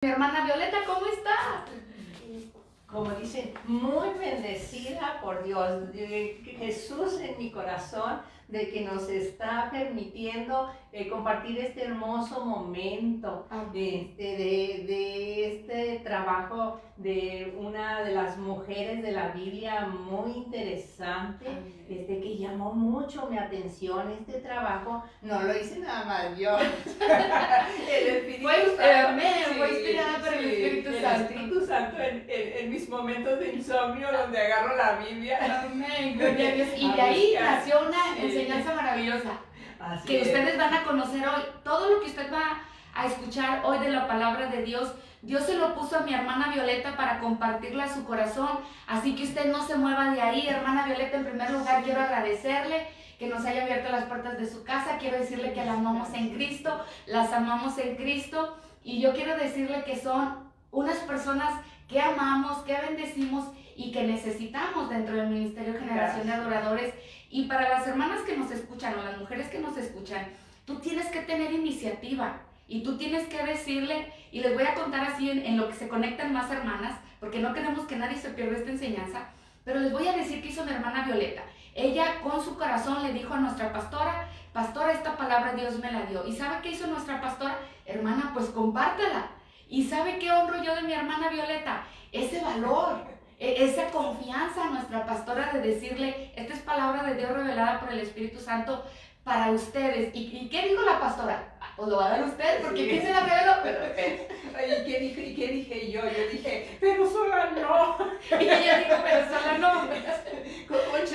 Mi hermana Violeta, ¿cómo está? Como dicen, muy bendecida por Dios, Jesús en mi corazón, de que nos está permitiendo compartir este hermoso momento de este trabajo de una de las mujeres de la Biblia muy interesante, que llamó mucho mi atención. Este trabajo no lo hice nada más yo. El Espíritu Santo. Fue inspirada por el Espíritu Santo. El Espíritu Santo en mis momentos de insomnio, donde agarro la Biblia. Amén, gloria a Dios. Y de ahí nació una enseñanza maravillosa que ustedes van a conocer hoy. Todo lo que usted va a escuchar hoy de la palabra de Dios, Dios se lo puso a mi hermana Violeta para compartirla a su corazón. Así que usted no se mueva de ahí. Hermana Violeta, en primer lugar quiero agradecerle que nos haya abierto las puertas de su casa. Quiero decirle que la amamos en Cristo, las amamos en Cristo. Y yo quiero decirle que son unas personas que amamos, que bendecimos y que necesitamos dentro del Ministerio Generación de Adoradores. Y para las hermanas que nos escuchan o las mujeres que nos escuchan, tú tienes que tener iniciativa y tú tienes que decirle, y les voy a contar así en lo que se conectan más hermanas, porque no queremos que nadie se pierda esta enseñanza, pero les voy a decir qué hizo mi hermana Violeta. Ella con su corazón le dijo a nuestra pastora: pastora, esta palabra Dios me la dio. ¿Y sabe qué hizo nuestra pastora? Hermana, pues compártela. ¿Y sabe qué honro yo de mi hermana Violeta? Ese valor, esa confianza a nuestra pastora de decirle: esta es palabra de Dios revelada por el Espíritu Santo para ustedes. ¿Y qué dijo la pastora? Pues lo va a dar usted, porque ¿quién se la reveló? ¿Y qué dije yo? Yo dije, pero sola no. Y ella dijo, pero sola no. Con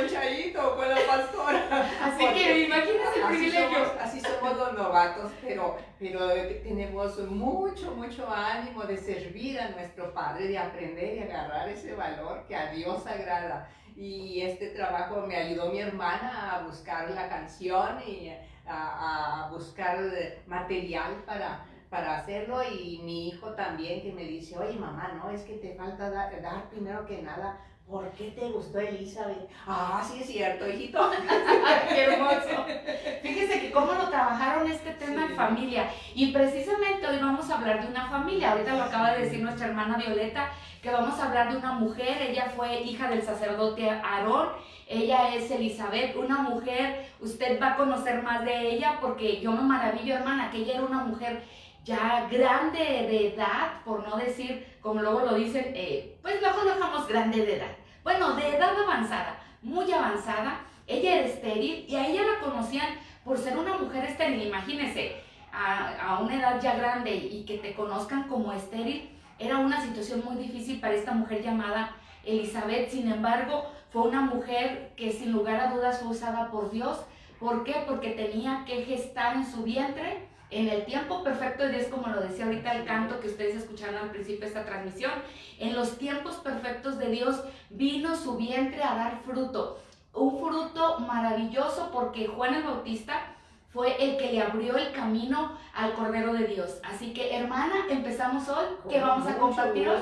Chayito, con la pastora. Así que imagínense el privilegio. Así somos los novatos, pero tenemos mucho ánimo de servir a nuestro Padre, de aprender y agarrar ese valor que a Dios agrada. Y este trabajo me ayudó mi hermana a buscar la canción y a buscar material para hacerlo, y mi hijo también, que me dice: oye mamá, no, es que te falta dar primero que nada, ¿por qué te gustó Elizabeth? Ah, sí es cierto, hijito. ¡Qué hermoso! Fíjese que cómo lo trabajaron este tema en familia, y precisamente hoy vamos a hablar de una familia. Ahorita lo acaba de decir nuestra hermana Violeta, que vamos a hablar de una mujer. Ella fue hija del sacerdote Aarón. Ella es Elizabeth, una mujer. Usted va a conocer más de ella, porque yo me maravillo, hermana, que ella era una mujer ya grande de edad, por no decir, como luego lo dicen, pues luego lo dejamos grande de edad. Bueno, de edad avanzada, muy avanzada. Ella era estéril y a ella la conocían por ser una mujer estéril. Imagínense, a una edad ya grande y que te conozcan como estéril, era una situación muy difícil para esta mujer llamada Elizabeth. Sin embargo, fue una mujer que sin lugar a dudas fue usada por Dios. ¿Por qué? Porque tenía que gestar en su vientre en el tiempo perfecto de Dios, como lo decía ahorita el canto que ustedes escucharon al principio de esta transmisión. En los tiempos perfectos de Dios vino su vientre a dar fruto, un fruto maravilloso, porque Juan el Bautista fue el que le abrió el camino al Cordero de Dios. Así que, hermana, empezamos hoy. ¿Qué vamos a compartir hoy?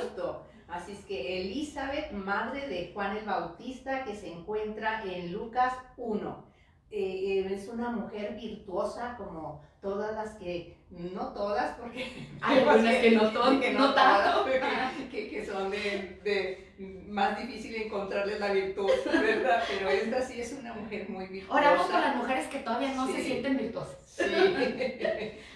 Así es que Elizabeth, madre de Juan el Bautista, que se encuentra en Lucas 1. Es una mujer virtuosa, como todas las que, no todas, porque hay algunas que no tanto, que son más difícil encontrarles la virtud, ¿verdad? Pero esta sí es una mujer muy virtuosa. Oramos por las mujeres que todavía no se sienten virtuosas. Sí,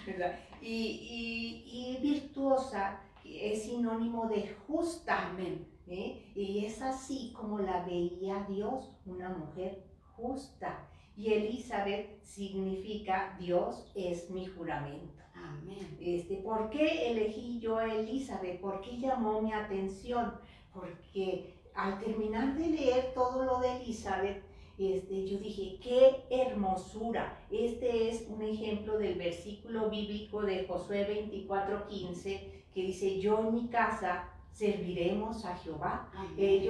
¿verdad? Y virtuosa es sinónimo de justa. Amén. Y es así como la veía Dios, una mujer justa. Y Elizabeth significa Dios es mi juramento. Amén. ¿Por qué elegí yo a Elizabeth? ¿Por qué llamó mi atención? Porque al terminar de leer todo lo de Elizabeth, yo dije, qué hermosura. Este es un ejemplo del versículo bíblico de Josué 24:15, que dice: yo en mi casa serviremos a Jehová. Amén.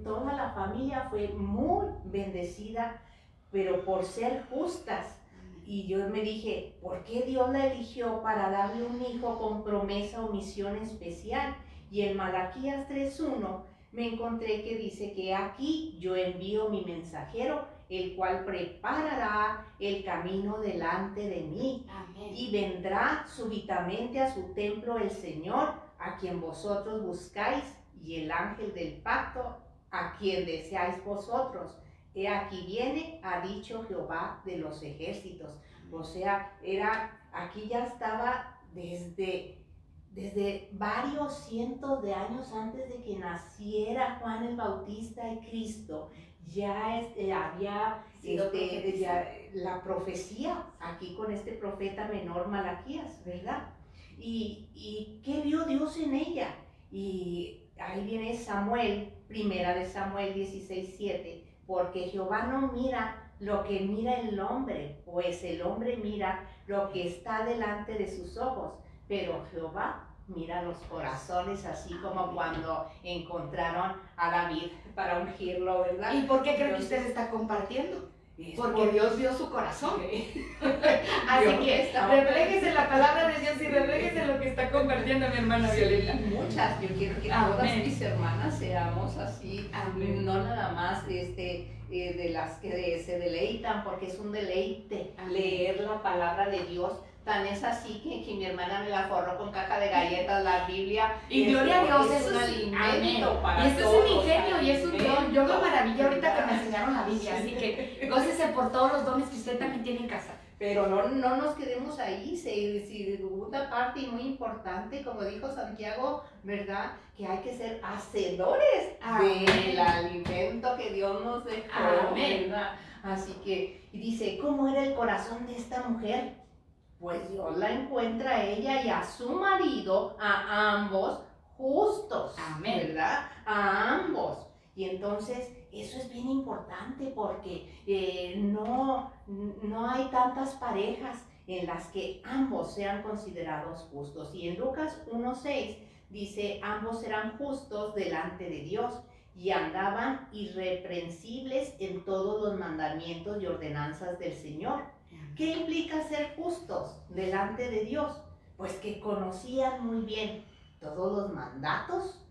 Toda la familia fue muy bendecida, pero por ser justas. Y yo me dije, ¿por qué Dios la eligió para darle un hijo con promesa o misión especial? Y en Malaquías 3:1 me encontré que dice que aquí yo envío mi mensajero el cual preparará el camino delante de mí. Amén. Y vendrá súbitamente a su templo el Señor, a quien vosotros buscáis, y el ángel del pacto, a quien deseáis vosotros. He aquí viene, ha dicho Jehová de los ejércitos. O sea, aquí ya estaba desde varios cientos de años antes de que naciera Juan el Bautista y Cristo. Ya había ya la profecía aquí con este profeta menor Malaquías, ¿verdad? ¿Y qué vio Dios en ella? Y ahí viene Samuel, primera de Samuel 16:7, porque Jehová no mira lo que mira el hombre, pues el hombre mira lo que está delante de sus ojos, pero Jehová mira los corazones, así como cuando encontraron a David para ungirlo, ¿verdad? ¿Y por qué cree que usted está compartiendo? Porque Dios vio su corazón. Así Dios que refléjese la palabra de Dios y refléjese lo que está compartiendo mi hermana Violeta. Muchas, yo quiero que todas mis hermanas seamos así. Amén. No nada más de las que se deleitan, porque es un deleite leer la palabra de Dios. Tan es así que mi hermana me la forró con caja de galletas, la Biblia. Y gloria a Dios, es eso un es alimento para y esto todos, es un ingenio y es un don. Yo me maravilla ahorita que me ¿verdad? enseñaron la Biblia, así que gócese por todos los dones que usted también tiene en casa. Pero no nos quedemos ahí, segunda parte y muy importante, como dijo Santiago, ¿verdad? Que hay que ser hacedores del alimento que Dios nos dejó, ¿verdad? Así que, y dice, ¿cómo era el corazón de esta mujer? Pues Dios la encuentra a ella y a su marido, a ambos, justos, Amén. ¿verdad? A ambos. Y entonces, eso es bien importante porque no hay tantas parejas en las que ambos sean considerados justos. Y en Lucas 1:6 dice, ambos eran justos delante de Dios y andaban irreprensibles en todos los mandamientos y ordenanzas del Señor. ¿Qué implica ser justos delante de Dios? Pues que conocían muy bien todos los mandatos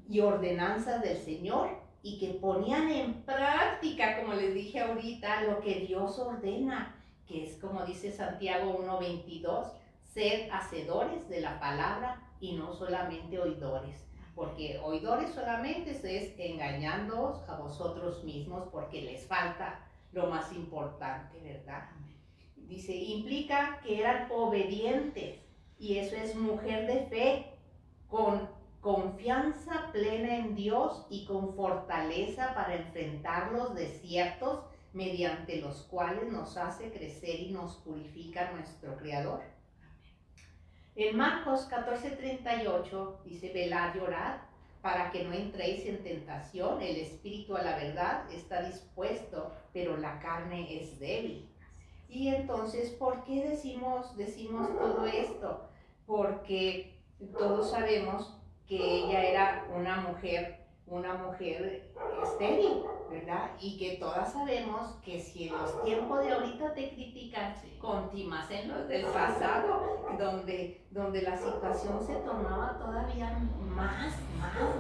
y ordenanzas del Señor y que ponían en práctica, como les dije ahorita, lo que Dios ordena, que es como dice Santiago 1:22, sed hacedores de la palabra y no solamente oidores, porque oidores solamente es engañándoos a vosotros mismos porque les falta lo más importante, ¿verdad? Dice, implica que eran obedientes, y eso es mujer de fe, con confianza plena en Dios y con fortaleza para enfrentar los desiertos mediante los cuales nos hace crecer y nos purifica nuestro Creador. En Marcos 14:38 dice, velad y orad para que no entréis en tentación, el espíritu a la verdad está dispuesto, pero la carne es débil. Y entonces, ¿por qué decimos todo esto? Porque todos sabemos que ella era una mujer estéril, ¿verdad? Y que todas sabemos que si en los tiempos de ahorita te critican, conti más en los del pasado, donde la situación se tornaba todavía más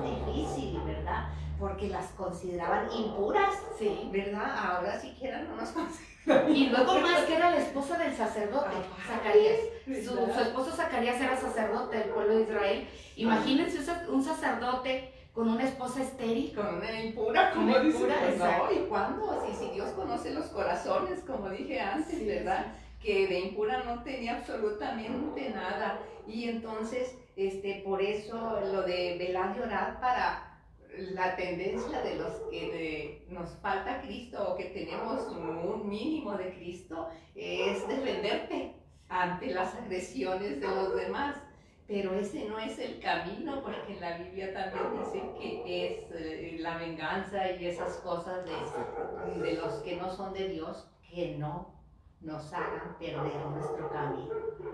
difícil, ¿verdad? Porque las consideraban impuras, sí, ¿verdad? Ahora siquiera no nos consideran. Y luego más que era la esposa del sacerdote, Zacarías. Su esposo Zacarías era sacerdote del pueblo de Israel. Imagínense un sacerdote con una esposa estéril. Con una impura, como dicen. Exacto. No, ¿y cuándo? Si Dios conoce los corazones, como dije antes, sí, ¿verdad? Sí. Que de impura no tenía absolutamente nada. Y entonces, por eso lo de velar y orar para la tendencia de los que nos falta Cristo o que tenemos un mínimo de Cristo es defenderte ante las agresiones de los demás. Pero ese no es el camino, porque en la Biblia también dice que es la venganza y esas cosas de los que no son de Dios, que no nos hagan perder nuestro camino,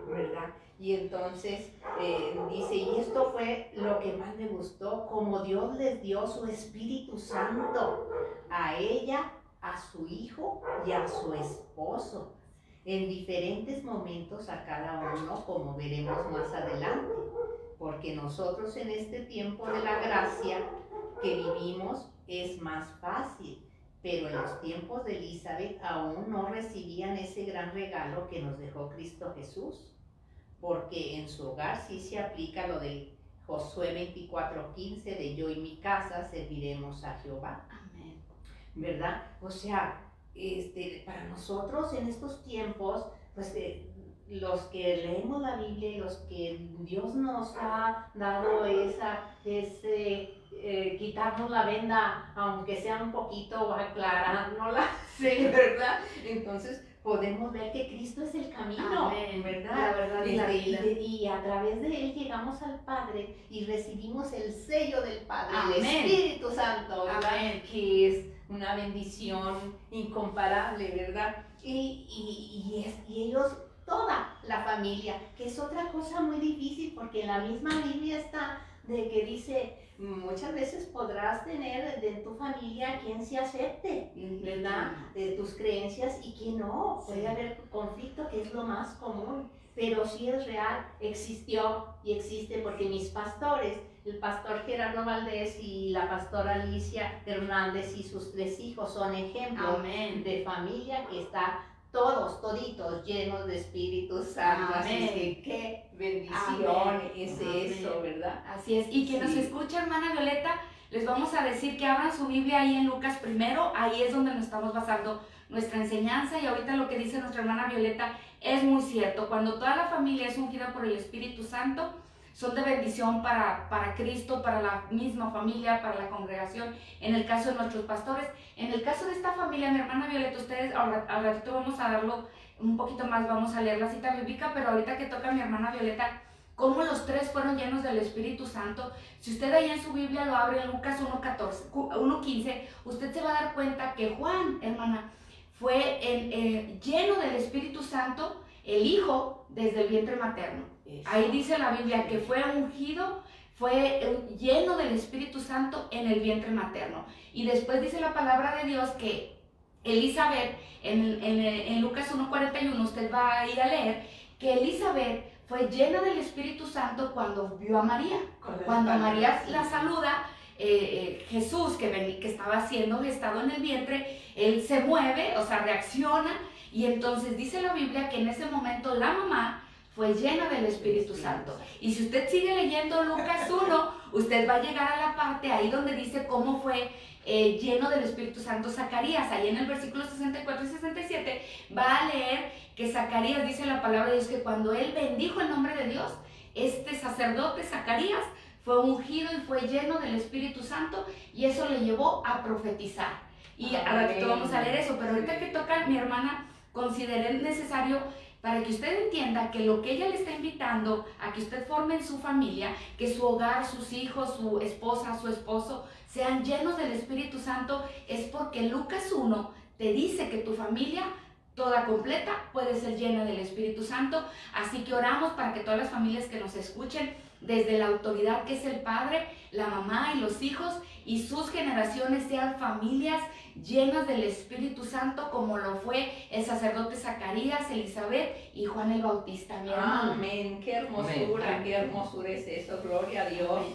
¿verdad? Y entonces dice, y esto fue lo que más me gustó, como Dios les dio su Espíritu Santo a ella, a su hijo y a su esposo, en diferentes momentos a cada uno, como veremos más adelante, porque nosotros en este tiempo de la gracia que vivimos es más fácil, pero en los tiempos de Elizabeth aún no recibían ese gran regalo que nos dejó Cristo Jesús, porque en su hogar sí se aplica lo de Josué 24:15, de yo y mi casa serviremos a Jehová. Amén. ¿Verdad? O sea, para nosotros en estos tiempos, pues los que leemos la Biblia y los que Dios nos ha dado quitarnos la venda, aunque sea un poquito, o aclarándola, sí, ¿verdad? Entonces podemos ver que Cristo es el camino, Amén. ¿verdad? La verdad y la vida. Y a través de Él llegamos al Padre y recibimos el sello del Padre, el Amén. Espíritu Santo, ¿verdad? Amén. Que es una bendición incomparable, ¿verdad? Y ellos, toda la familia, que es otra cosa muy difícil, porque en la misma Biblia está de que dice, muchas veces podrás tener de tu familia quien se acepte, ¿verdad? De tus creencias y quien no. Puede haber conflicto, que es lo más común, pero sí es real, existió y existe, porque mis pastores, el pastor Gerardo Valdés y la pastora Alicia Hernández y sus 3 hijos son ejemplos Amén. de familia que está toditos llenos de Espíritu Santo. Amén. Así que qué bendición Amén. es Amén. eso, ¿verdad? Así es. Y quien nos escucha, hermana Violeta, les vamos a decir que abran su Biblia ahí en Lucas primero. Ahí es donde nos estamos basando nuestra enseñanza. Y ahorita lo que dice nuestra hermana Violeta es muy cierto. Cuando toda la familia es ungida por el Espíritu Santo, son de bendición para Cristo, para la misma familia, para la congregación, en el caso de nuestros pastores. En el caso de esta familia, mi hermana Violeta, ustedes al ratito vamos a darlo un poquito más, vamos a leer la cita bíblica, pero ahorita que toca mi hermana Violeta, cómo los 3 fueron llenos del Espíritu Santo. Si usted ahí en su Biblia lo abre en Lucas 1:15, usted se va a dar cuenta que Juan, hermana, fue lleno del Espíritu Santo, el Hijo, desde el vientre materno. Ahí dice la Biblia que fue ungido, fue lleno del Espíritu Santo en el vientre materno. Y después dice la palabra de Dios que Elizabeth, en Lucas 1:41, usted va a ir a leer que Elizabeth fue llena del Espíritu Santo cuando vio a María. Cuando María la saluda, Jesús, que estaba siendo gestado en el vientre, él se mueve, o sea, reacciona, y entonces dice la Biblia que en ese momento la mamá fue llena del Espíritu Santo. Y si usted sigue leyendo Lucas 1, usted va a llegar a la parte ahí donde dice cómo fue lleno del Espíritu Santo Zacarías. Ahí en el versículo 64 y 67 va a leer que Zacarías, dice la palabra de Dios, que cuando él bendijo el nombre de Dios, este sacerdote Zacarías fue ungido y fue lleno del Espíritu Santo, y eso le llevó a profetizar. Y al ratito vamos a leer eso, pero ahorita que toca mi hermana, consideré necesario para que usted entienda que lo que ella le está invitando a que usted forme en su familia, que su hogar, sus hijos, su esposa, su esposo sean llenos del Espíritu Santo, es porque Lucas 1 te dice que tu familia toda completa puede ser llena del Espíritu Santo. Así que oramos para que todas las familias que nos escuchen, desde la autoridad que es el padre, la mamá y los hijos, y sus generaciones sean familias llenas del Espíritu Santo, como lo fue el sacerdote Zacarías, Elizabeth y Juan el Bautista, mi hermano. Amén, qué hermosura, qué hermosura es eso, gloria a Dios,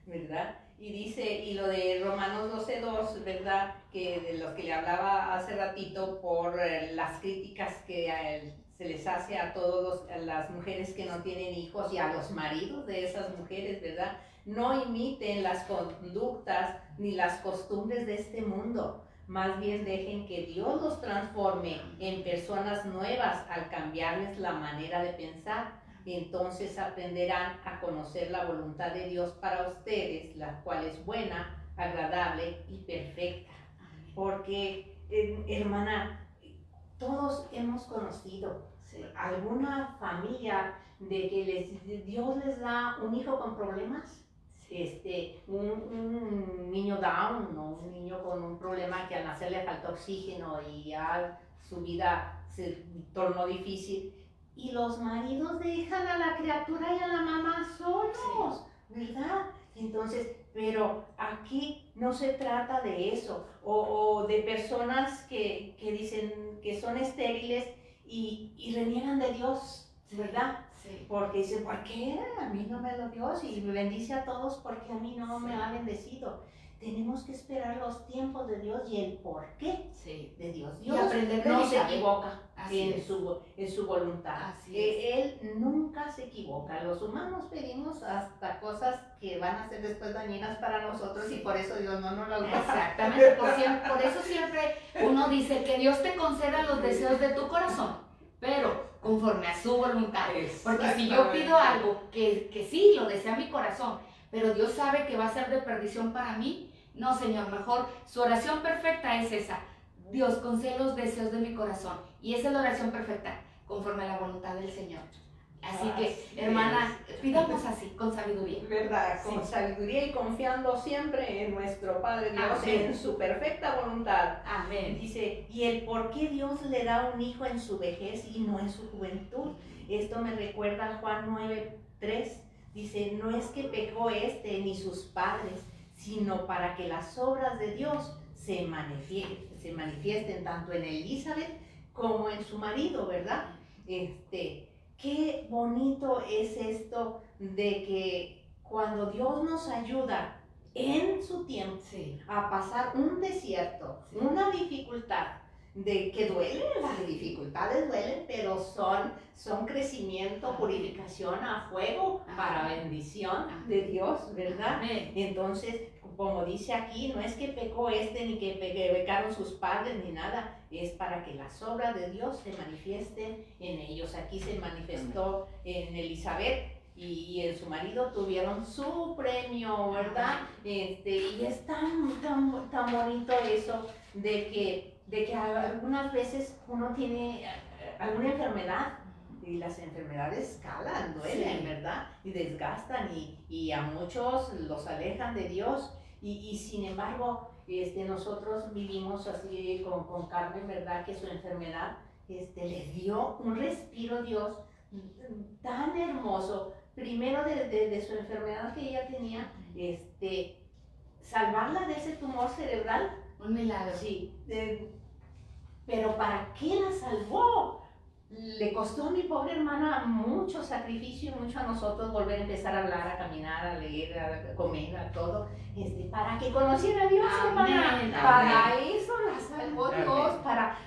¿verdad? Y dice, y lo de Romanos 12:2, ¿verdad? Que de los que le hablaba hace ratito por las críticas que se les hace a a las mujeres que no tienen hijos y a los maridos de esas mujeres, ¿verdad? No imiten las conductas ni las costumbres de este mundo, más bien dejen que Dios los transforme en personas nuevas al cambiarles la manera de pensar. Y entonces aprenderán a conocer la voluntad de Dios para ustedes, la cual es buena, agradable y perfecta. Porque, hermana, todos hemos conocido alguna familia de que Dios les da un hijo con problemas, un niño down, ¿no? Un niño con un problema que al nacer le faltó oxígeno y ya su vida se tornó difícil. Y los maridos dejan a la criatura y a la mamá solos, ¿verdad? Entonces, pero aquí no se trata de eso, o de personas que dicen que son estériles y reniegan de Dios, ¿verdad? Sí. Porque dicen, ¿por qué? A mí no me lo dio, y me bendice a todos porque a mí no me ha bendecido. tenemos que esperar los tiempos de Dios y el porqué Sí. de Dios. Y Dios aprender de no se Elizabeth. equivoca Así en es. su voluntad. Así es. Él nunca se equivoca. Los humanos pedimos hasta cosas que van a ser después dañinas para nosotros y por eso Dios no nos las da. Exactamente, por eso siempre uno dice que Dios te conceda los deseos de tu corazón, pero conforme a su voluntad. Porque si yo pido algo que sí, lo desea mi corazón, pero Dios sabe que va a ser de perdición para mí, no, Señor, mejor su oración perfecta es esa. Dios, concede los deseos de mi corazón. Y esa es la oración perfecta, conforme a la voluntad del Señor. Así que, hermana, pidamos así, con sabiduría. ¿Verdad? Con Sí. sabiduría y confiando siempre en nuestro Padre Dios, Amén. en su perfecta voluntad. Amén. Dice, ¿y el por qué Dios le da un hijo en su vejez y no en su juventud? Esto me recuerda a Juan 9:3. Dice, no es que pecó ni sus padres, sino para que las obras de Dios se manifiesten tanto en Elizabeth como en su marido, ¿verdad? Qué bonito es esto de que cuando Dios nos ayuda en su tiempo Sí. a pasar un desierto, Sí. una dificultad, de que duelen, las dificultades duelen, pero son crecimiento, purificación a fuego para bendición de Dios, ¿verdad? Amén. Entonces, como dice aquí, no es que pecó ni que pecaron sus padres ni nada, es para que las obras de Dios se manifiesten en ellos. Aquí se manifestó en Elizabeth y en su marido tuvieron su premio, ¿verdad? Y es tan bonito eso de que algunas veces uno tiene alguna enfermedad y las enfermedades calan, duelen, Sí. ¿verdad? Y desgastan y a muchos los alejan de Dios y sin embargo nosotros vivimos así con Carmen, ¿verdad? Que su enfermedad le dio un respiro Dios tan hermoso, primero de su enfermedad que ella tenía, salvarla de ese tumor cerebral. Un milagro. Sí, pero ¿para qué la salvó? Le costó a mi pobre hermana mucho sacrificio y mucho a nosotros volver a empezar a hablar, a caminar, a leer, a comer, a todo, para que conociera a Dios, hermana. Amén, Para amén. eso la salvó Amén. Dios,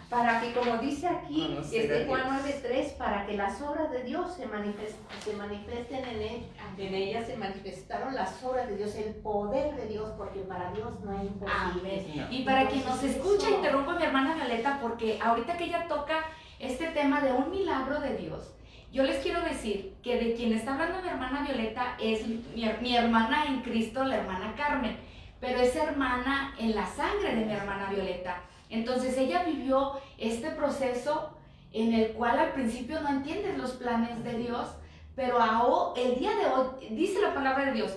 para que, como dice aquí, Conocer a Juan Dios. 9:3, para que las obras de Dios se manifiesten en él. En ella se manifestaron las obras de Dios, el poder de Dios, porque para Dios no hay imposibles. Amén. No. Y para quien nos Entonces, escucha, eso- interrumpo a mi hermana Violeta porque ahorita que ella toca este tema de un milagro de Dios, yo les quiero decir que de quien está hablando mi hermana Violeta es mi hermana en Cristo, la hermana Carmen, pero es hermana en la sangre de mi hermana Violeta. Entonces ella vivió este proceso en el cual al principio no entiendes los planes de Dios, pero el día de hoy dice la palabra de Dios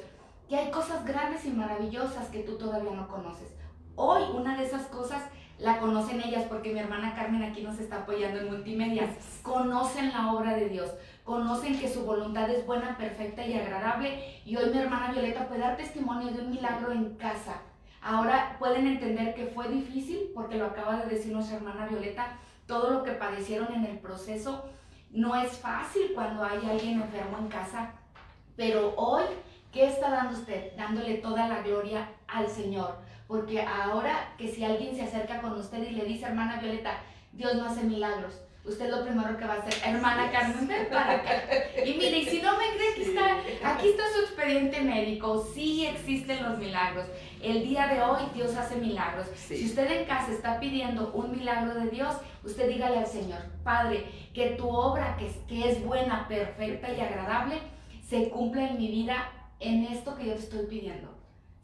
que hay cosas grandes y maravillosas que tú todavía no conoces. Hoy una de esas cosas la conocen ellas porque mi hermana Carmen aquí nos está apoyando en multimedia. Conocen la obra de Dios, conocen que su voluntad es buena, perfecta y agradable. Y hoy mi hermana Violeta puede dar testimonio de un milagro en casa. Ahora pueden entender que fue difícil porque lo acaba de decir nuestra hermana Violeta, todo lo que padecieron en el proceso. No es fácil cuando hay alguien enfermo en casa, pero hoy, ¿qué está dando usted? Dándole toda la gloria al Señor. Porque ahora que si alguien se acerca con usted y le dice, hermana Violeta, Dios no hace milagros, usted lo primero que va a hacer, hermana Carmen, ven para acá. Y mire, y si no me cree, aquí está su expediente médico, sí existen los milagros. El día de hoy Dios hace milagros. Sí. Si usted en casa está pidiendo un milagro de Dios, usted dígale al Señor, Padre, que tu obra que es buena, perfecta y agradable, se cumpla en mi vida en esto que yo te estoy pidiendo.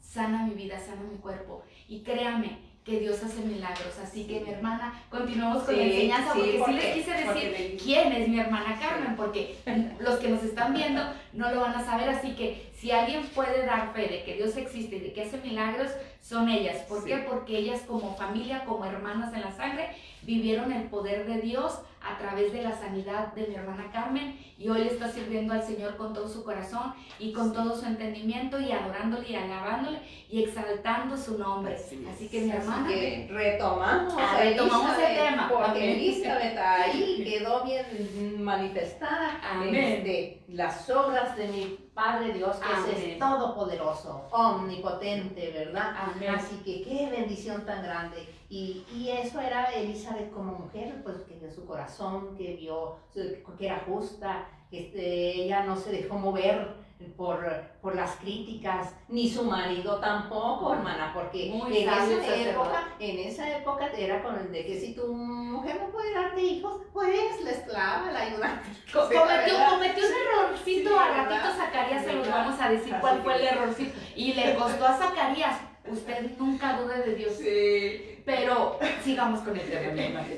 Sana mi vida, sana mi cuerpo. Y créame que Dios hace milagros. Así que mi hermana, continuamos con la enseñanza, porque sí les quise decir quién es mi hermana Carmen, porque los que nos están viendo no lo van a saber. Así que si alguien puede dar fe de que Dios existe y de que hace milagros, son ellas. ¿Por qué? Porque ellas como familia, como hermanas en la sangre, vivieron el poder de Dios a través de la sanidad de mi hermana Carmen, y hoy le está sirviendo al Señor con todo su corazón y con todo su entendimiento, y adorándole y alabándole y exaltando su nombre. Así que mi hermana, que retomamos retomamos el tema. porque Amén. Elizabeth ahí quedó bien manifestada. Amén. las obras de mi Padre Dios, que Amén. es todopoderoso, omnipotente, ¿verdad? Amén. Así que qué bendición tan grande. Y eso era Elizabeth como mujer, pues que de su corazón, que vio que era justa, que ella no se dejó mover por las críticas, ni su marido tampoco, hermana, porque Muy sabio sacerdote. en esa época era con el de que si tu mujer no puede darte hijos, pues la esclava, la ayudante. Cometió un errorcito, Sí, a ¿verdad? ratito Zacarías se los ¿Verdad? vamos a decir cuál fue el errorcito. Y le costó a Zacarías. Usted nunca dude de Dios. Sí. Pero sigamos con el tema, mi hermana.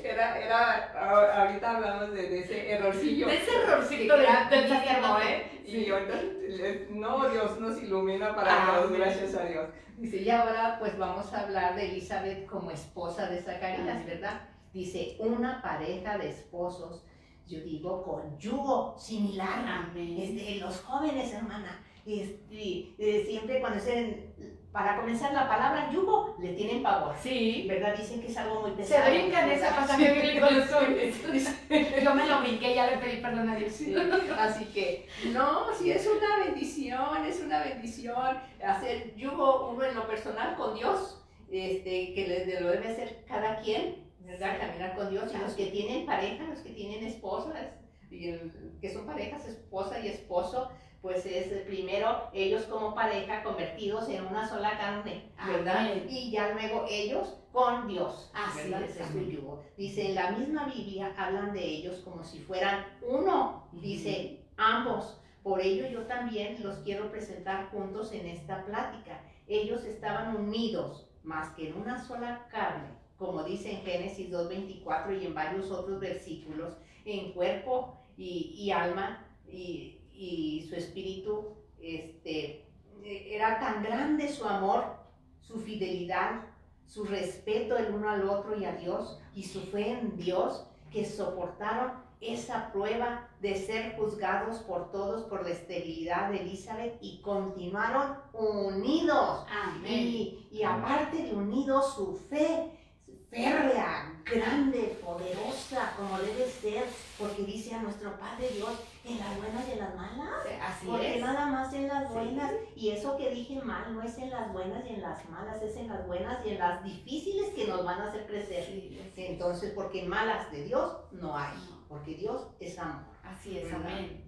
Ahorita hablamos de ese errorcillo. De ese errorcito del sacerdote. Y ahorita, no, Dios nos ilumina para todos, gracias a Dios. Dice, y ahora pues vamos a hablar de Elizabeth como esposa de Zacarías, ¿verdad? Dice, una pareja de esposos, yo digo, con yugo similar. Amén. Los jóvenes, hermana, siempre cuando para comenzar la palabra yugo, le tienen pavor. Sí. ¿Verdad? Dicen que es algo muy pesado. Se brincan ese pasaje bíblico los jóvenes. Yo me lo brinqué, ya le pedí perdón a Dios. Sí, así que, no, sí es una bendición hacer yugo uno en lo personal con Dios, que lo debe hacer cada quien, ¿verdad? Caminar con Dios, y los que tienen pareja, los que tienen esposas, que son parejas, esposa y esposo, pues es primero ellos como pareja convertidos en una sola carne, ¿verdad? Amén. Y ya luego ellos con Dios, Así ¿verdad? es, Ese su amén. yugo. Dice, en la misma Biblia hablan de ellos como si fueran uno, dice ambos. Por ello yo también los quiero presentar juntos en esta plática. Ellos estaban unidos más que en una sola carne, como dice en Génesis 2:24 y en varios otros versículos, en cuerpo y alma y su espíritu. Era tan grande su amor, su fidelidad, su respeto el uno al otro y a Dios, y su fe en Dios, que soportaron esa prueba de ser juzgados por todos por la esterilidad de Elizabeth y continuaron unidos. Amén. Y aparte de unidos, su fe férrea, grande, poderosa, como debe ser, porque dice a nuestro Padre Dios, en las buenas y en las malas. Así Porque es. nada más en las buenas, Sí. y eso que dije mal, no es en las buenas y en las malas, es en las buenas y en las difíciles que nos van a hacer crecer. Sí, Entonces, porque malas de Dios no hay, porque Dios es amor. así es, ¿verdad? amén.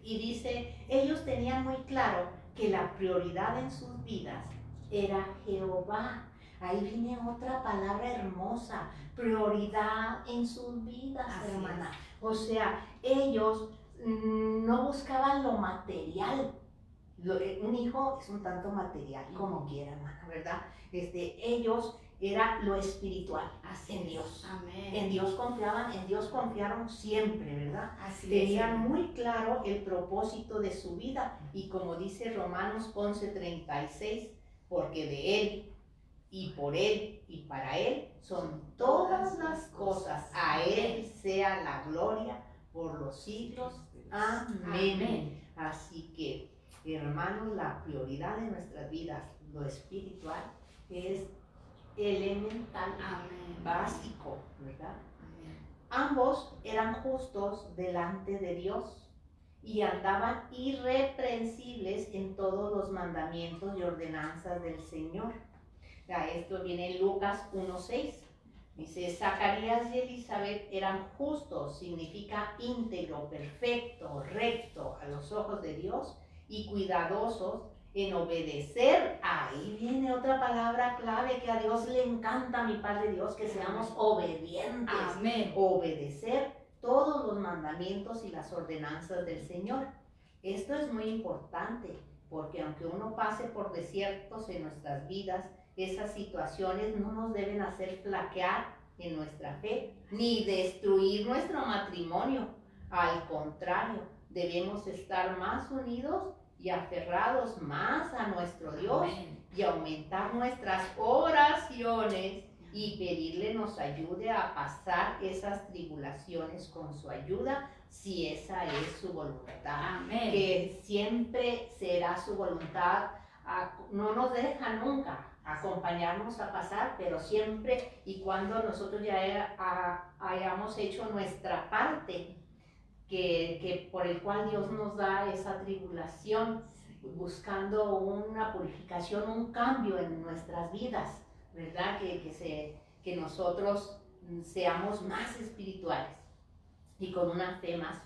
Y dice, ellos tenían muy claro que la prioridad en sus vidas era Jehová. Ahí viene otra palabra hermosa, prioridad en sus vidas, Así hermana. O sea, ellos no buscaban lo material. Un hijo es un tanto material, como quiera, hermana, ¿verdad? Ellos era lo espiritual, Así en es. Dios. Amén. En Dios confiaban, en Dios confiaron siempre, ¿verdad? Así Tenían es. muy claro el propósito de su vida, y como dice Romanos 11:36, porque de Él y por Él y para Él son todas las cosas, a Él sea la gloria por los siglos. Amén. Amén. Así que, hermanos, la prioridad de nuestras vidas, lo espiritual, es elemental, Amén. básico, ¿verdad? Amén. Ambos eran justos delante de Dios y andaban irreprensibles en todos los mandamientos y ordenanzas del Señor. Esto viene en Lucas 1:6. Dice, Zacarías y Elizabeth eran justos, significa íntegro, perfecto, recto a los ojos de Dios, y cuidadosos en obedecer. Ahí viene otra palabra clave que a Dios le encanta, mi Padre Dios, que seamos obedientes. Amén. Obedecer todos los mandamientos y las ordenanzas del Señor. Esto es muy importante, porque aunque uno pase por desiertos en nuestras vidas, esas situaciones no nos deben hacer flaquear en nuestra fe, ni destruir nuestro matrimonio. Al contrario, debemos estar más unidos y aferrados más a nuestro Dios. Amén. Y aumentar nuestras oraciones y pedirle nos ayude a pasar esas tribulaciones con su ayuda, si esa es su voluntad. Amén. Que siempre será su voluntad, no nos deja nunca acompañarnos a pasar, pero siempre y cuando nosotros ya hayamos hecho nuestra parte, que por el cual Dios nos da esa tribulación, buscando una purificación, un cambio en nuestras vidas, ¿verdad? Que nosotros seamos más espirituales y con una fe más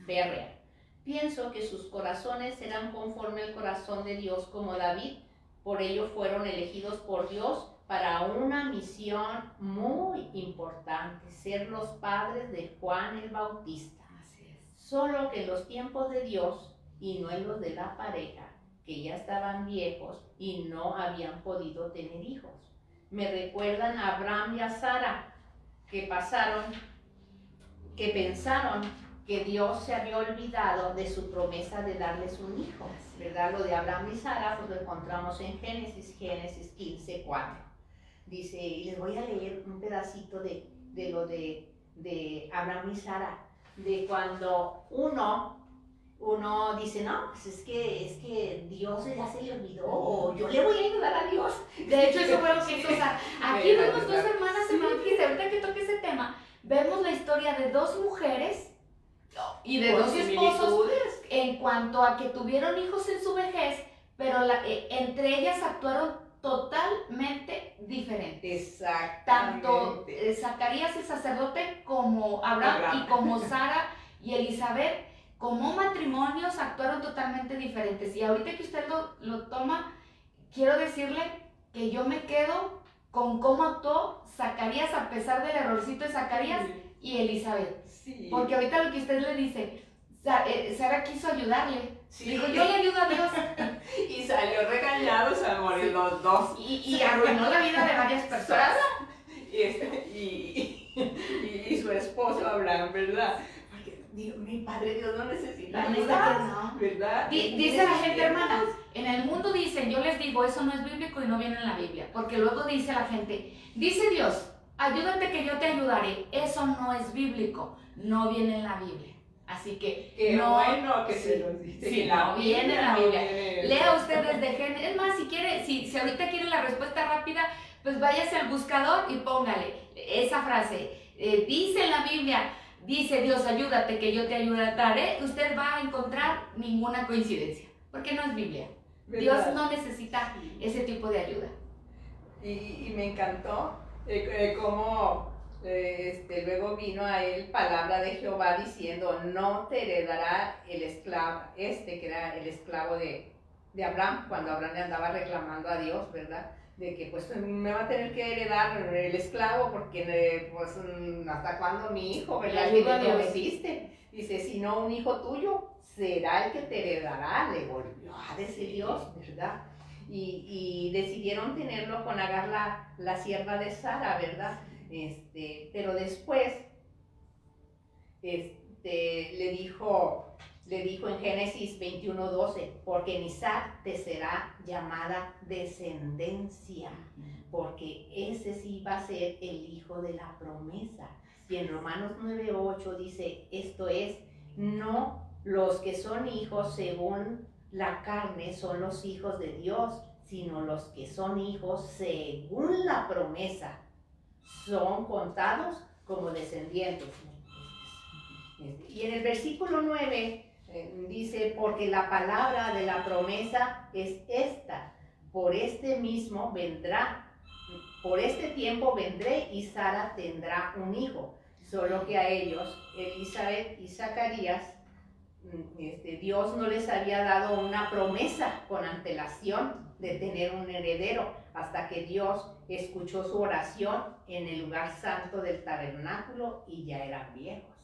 férrea. Pienso que sus corazones serán conforme al corazón de Dios como David, por ello fueron elegidos por Dios para una misión muy importante, ser los padres de Juan el Bautista. Así es. Solo que en los tiempos de Dios y no en los de la pareja, que ya estaban viejos y no habían podido tener hijos. Me recuerdan a Abraham y a Sara, que pensaron que Dios se había olvidado de su promesa de darles un hijo, ¿verdad? Lo de Abraham y Sara pues lo encontramos en Génesis 15:4. Dice, y les voy a leer un pedacito de lo de Abraham y Sara, de cuando uno dice, no, pues es que Dios ya se le olvidó, o yo le voy a ayudar a Dios. De hecho, eso fue lo que hizo Sara. Aquí vemos dos hermanas, fíjate, ahorita que toque ese tema, vemos la historia de dos mujeres y de dos esposos en cuanto a que tuvieron hijos en su vejez, pero entre ellas actuaron totalmente diferentes. Exactamente. Tanto Zacarías el sacerdote como Abraham y como Sara y Elizabeth, como matrimonios actuaron totalmente diferentes. Y ahorita que usted lo toma, quiero decirle que yo me quedo con cómo actuó Zacarías a pesar del errorcito de Zacarías y Elizabeth. Sí. Porque ahorita lo que usted le dice, Sara quiso ayudarle. Sí. Dijo, yo le ayudo a Dios. Y salió regañado, se morir los dos. Y arruinó la vida de varias personas. Y su esposo Abraham, ¿verdad? Porque mi Padre Dios no necesita ayuda, ¿verdad? Dice la gente, hermana, en el mundo dicen, yo les digo, eso no es bíblico y no viene en la Biblia. Porque luego dice la gente, dice Dios, ayúdate que yo te ayudaré. Eso no es bíblico, no viene en la Biblia. Así que no, bueno que se nos dice. Sí, no viene en la Biblia. Lea usted desde Génesis. Es más, si quiere, si ahorita quiere la respuesta rápida, pues váyase al buscador y póngale esa frase. Dice en la Biblia, dice Dios, ayúdate que yo te ayudaré. Usted va a encontrar ninguna coincidencia, porque no es Biblia. ¿Verdad? Dios no necesita ese tipo de ayuda. Y me encantó cómo luego vino a él palabra de Jehová diciendo, no te heredará el esclavo, que era el esclavo de Abraham, cuando Abraham le andaba reclamando a Dios, ¿verdad? De que pues me va a tener que heredar el esclavo porque pues hasta cuándo mi hijo, ¿verdad? Que me prometiste. Dice, si no un hijo tuyo será el que te heredará, le volvió a decir Dios, ¿verdad? Y decidieron tenerlo con Agar, la sierva de Sara, ¿verdad? Pero después le dijo en Génesis 21:12, porque en Isaac te será llamada descendencia, porque ese sí va a ser el hijo de la promesa. Y en Romanos 9:8 dice, esto es, no los que son hijos según la carne son los hijos de Dios, sino los que son hijos según la promesa son contados como descendientes. Y en el versículo 9 dice, porque la palabra de la promesa es esta, por este tiempo vendré y Sara tendrá un hijo. Solo que a ellos, Elizabeth y Zacarías, Dios no les había dado una promesa con antelación de tener un heredero, hasta que Dios escuchó su oración en el lugar santo del tabernáculo y ya eran viejos.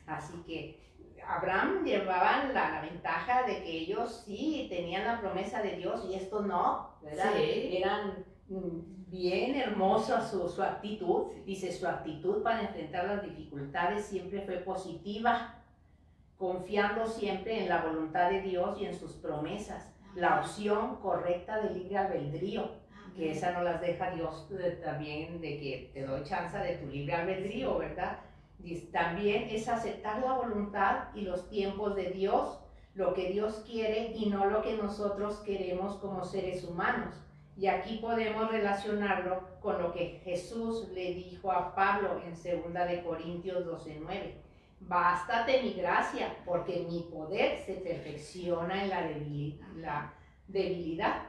Así que Abraham llevaban la ventaja de que ellos sí tenían la promesa de Dios y estos no, ¿verdad? Sí. Eran bien hermosa su actitud. Dice, su actitud para enfrentar las dificultades siempre fue positiva, confiando siempre en la voluntad de Dios y en sus promesas. La opción correcta de libre albedrío, que esa no las deja Dios también, de que te doy chance de tu libre albedrío, ¿verdad? También es aceptar la voluntad y los tiempos de Dios, lo que Dios quiere y no lo que nosotros queremos como seres humanos. Y aquí podemos relacionarlo con lo que Jesús le dijo a Pablo en 2 Corintios 12:9. bástate mi gracia, porque mi poder se perfecciona en la debilidad.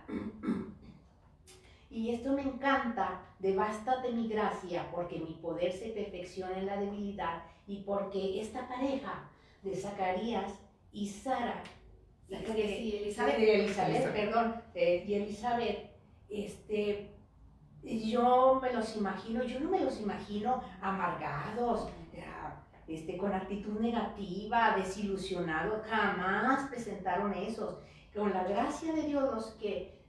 Y esto me encanta, de bástate mi gracia, porque mi poder se perfecciona en la debilidad, y porque esta pareja de Zacarías y Sara, y Elizabeth, yo me los imagino, yo no me los imagino amargados, con actitud negativa, desilusionados, jamás presentaron esos. Con la gracia de Dios, los que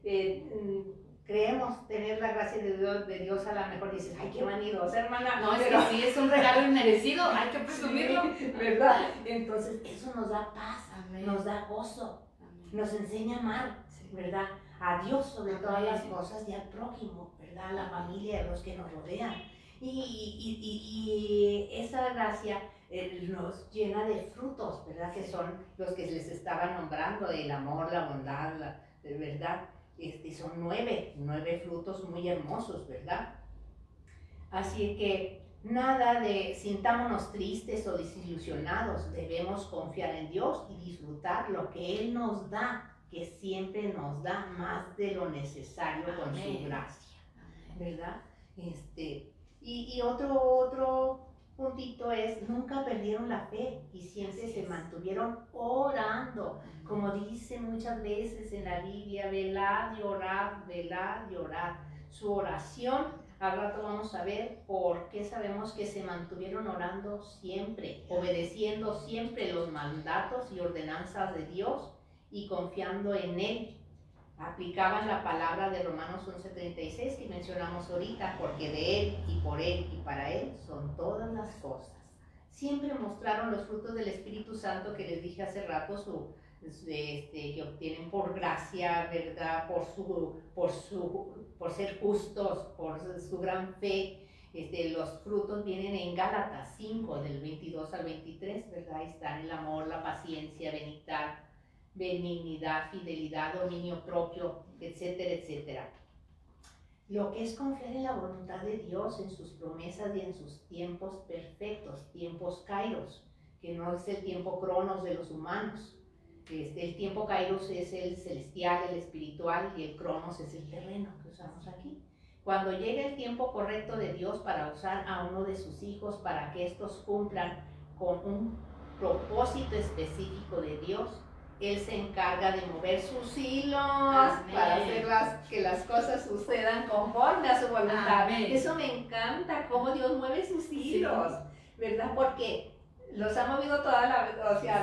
creemos tener la gracia de Dios, a lo mejor dices, ay, qué vanidosa, hermana. No, es que sí, es un regalo inmerecido, hay que presumirlo. ¿Verdad? Entonces, eso nos da paz, Amén. nos da gozo, Amén. nos enseña a amar, Sí. ¿verdad? A Dios sobre todas Amén. las cosas y al prójimo, ¿verdad? A la familia, a los que nos rodean. Y esa gracia nos llena de frutos, ¿verdad? Que son los que les estaba nombrando, el amor, la bondad, de verdad. Son 9 frutos muy hermosos, ¿verdad? Así que nada de sintámonos tristes o desilusionados, debemos confiar en Dios y disfrutar lo que Él nos da, que siempre nos da más de lo necesario con Amén. su gracia, ¿verdad? Y otro puntito es, nunca perdieron la fe y siempre se mantuvieron orando, como dice muchas veces en la Biblia, velad y orad, velad y orad. Su oración, al rato vamos a ver por qué sabemos que se mantuvieron orando siempre, obedeciendo siempre los mandatos y ordenanzas de Dios y confiando en Él. Aplicaban la palabra de Romanos 11:36 que mencionamos ahorita, porque de Él y por Él y para Él son todas las cosas. Siempre mostraron los frutos del Espíritu Santo que les dije hace rato, que obtienen por gracia, ¿verdad? Por ser justos, por su gran fe. Los frutos vienen en Gálatas 5, del 22 al 23, ¿verdad? Ahí están el amor, la paciencia, benignidad, fidelidad, dominio propio, etcétera, etcétera. Lo que es confiar en la voluntad de Dios, en sus promesas y en sus tiempos perfectos, tiempos kairos, que no es el tiempo cronos de los humanos. El tiempo kairos es el celestial, el espiritual, y el cronos es el terreno que usamos aquí. Cuando llega el tiempo correcto de Dios para usar a uno de sus hijos para que estos cumplan con un propósito específico de Dios, Él se encarga de mover sus hilos. Amén. Para hacer que las cosas sucedan conforme a su voluntad. Amén. Eso me encanta, cómo Dios mueve sus hilos, sí. ¿Verdad? Porque los ha movido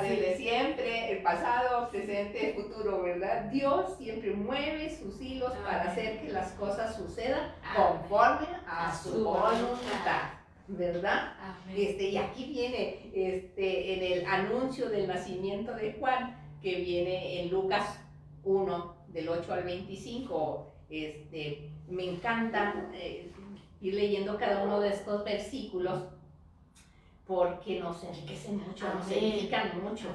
desde siempre, el pasado, presente, futuro, ¿verdad? Dios siempre mueve sus hilos. Amén. Para hacer que las cosas sucedan conforme a su voluntad, ¿verdad? Amén. Y aquí viene en el anuncio del nacimiento de Juan, que viene en Lucas 1, del 8 al 25. Me encanta ir leyendo cada uno de estos versículos porque nos enriquecen mucho, amén. Nos edifican mucho.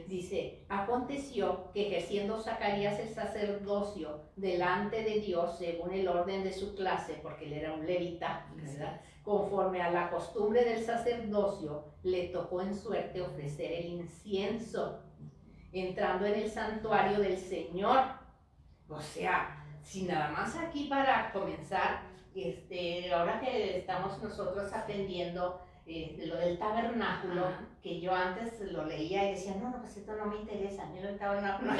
Dice, aconteció que ejerciendo Zacarías el sacerdocio delante de Dios según el orden de su clase, porque él era un levita, ¿verdad? Conforme a la costumbre del sacerdocio, le tocó en suerte ofrecer el incienso, entrando en el santuario del Señor. O sea, si nada más aquí para comenzar, ahora que estamos nosotros aprendiendo lo del tabernáculo, ajá, que yo antes lo leía y decía, no, pues esto no me interesa, a mí el tabernáculo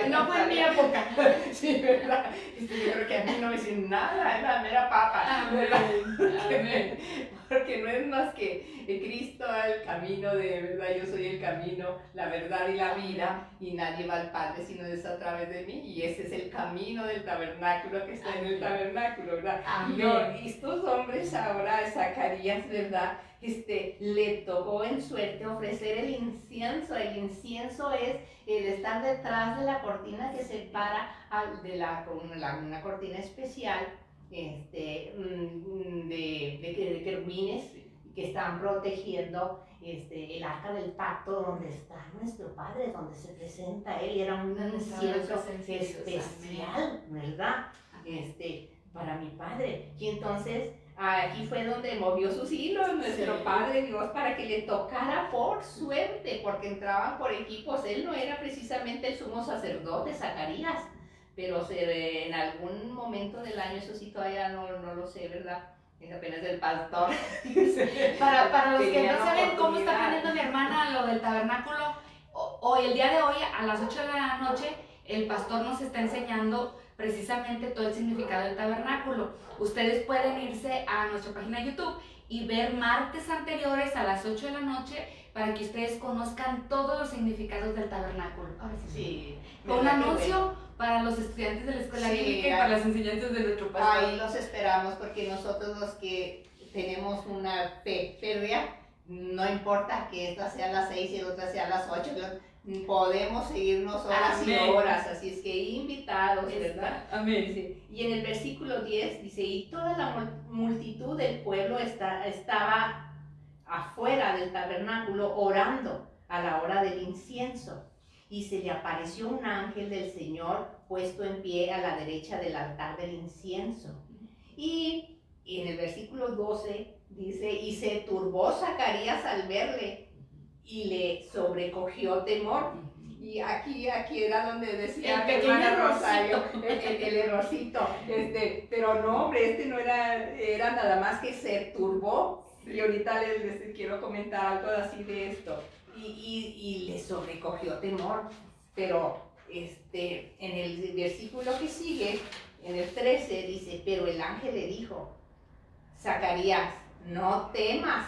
no fue en mi época. Sí, ¿verdad? Yo creo que a mí no me dicen nada, es la mera papa. Amén. Porque no es más que Cristo el camino de verdad, yo soy el camino, la verdad y la vida, y nadie va al Padre sino es a través de mí, y ese es el camino del tabernáculo que está amén. En el tabernáculo, ¿verdad? Y estos hombres ahora, Zacarías, ¿verdad? Le tocó en suerte ofrecer el incienso. El incienso es el estar detrás de la cortina que separa una cortina especial de querubines que están protegiendo el arca del pacto, donde está nuestro Padre, donde se presenta Él, y era un incienso especial, ¿verdad? Para mi Padre. Y entonces Aquí fue donde movió sus hilos nuestro Padre Dios para que le tocara por suerte, porque entraban por equipos. Él no era precisamente el sumo sacerdote, Zacarías, pero en algún momento del año, eso sí todavía no lo sé, ¿verdad? Es apenas del pastor. Para los que no saben cómo está aprendiendo mi hermana lo del tabernáculo, hoy, el día de hoy, a las 8 de la noche, el pastor nos está enseñando precisamente todo el significado del tabernáculo. Ustedes pueden irse a nuestra página de YouTube y ver martes anteriores a las 8 de la noche para que ustedes conozcan todos los significados del tabernáculo. Ahora sí. Fue un anuncio para los estudiantes de la escuela bíblica y para las enseñanzas de nuestro pastor. Ahí los esperamos, porque nosotros los que tenemos una fe férrea, no importa que esta sea a las 6 y la otra sea a las 8, podemos seguirnos horas y horas, así es que invitados, ¿verdad? Amén. Sí. Y en el versículo 10 dice, y toda la multitud del pueblo estaba afuera del tabernáculo orando a la hora del incienso. Y se le apareció un ángel del Señor puesto en pie a la derecha del altar del incienso. Y en el versículo 12 dice, y se turbó Zacarías al verle y le sobrecogió temor. Y aquí era donde decía el pequeño Rosario, el errorcito, pero no, hombre, no era nada más que se turbó. Y ahorita les quiero comentar algo así de esto. Y le sobrecogió temor. Pero en el versículo que sigue, en el 13, dice, pero el ángel le dijo, Zacarías, no temas,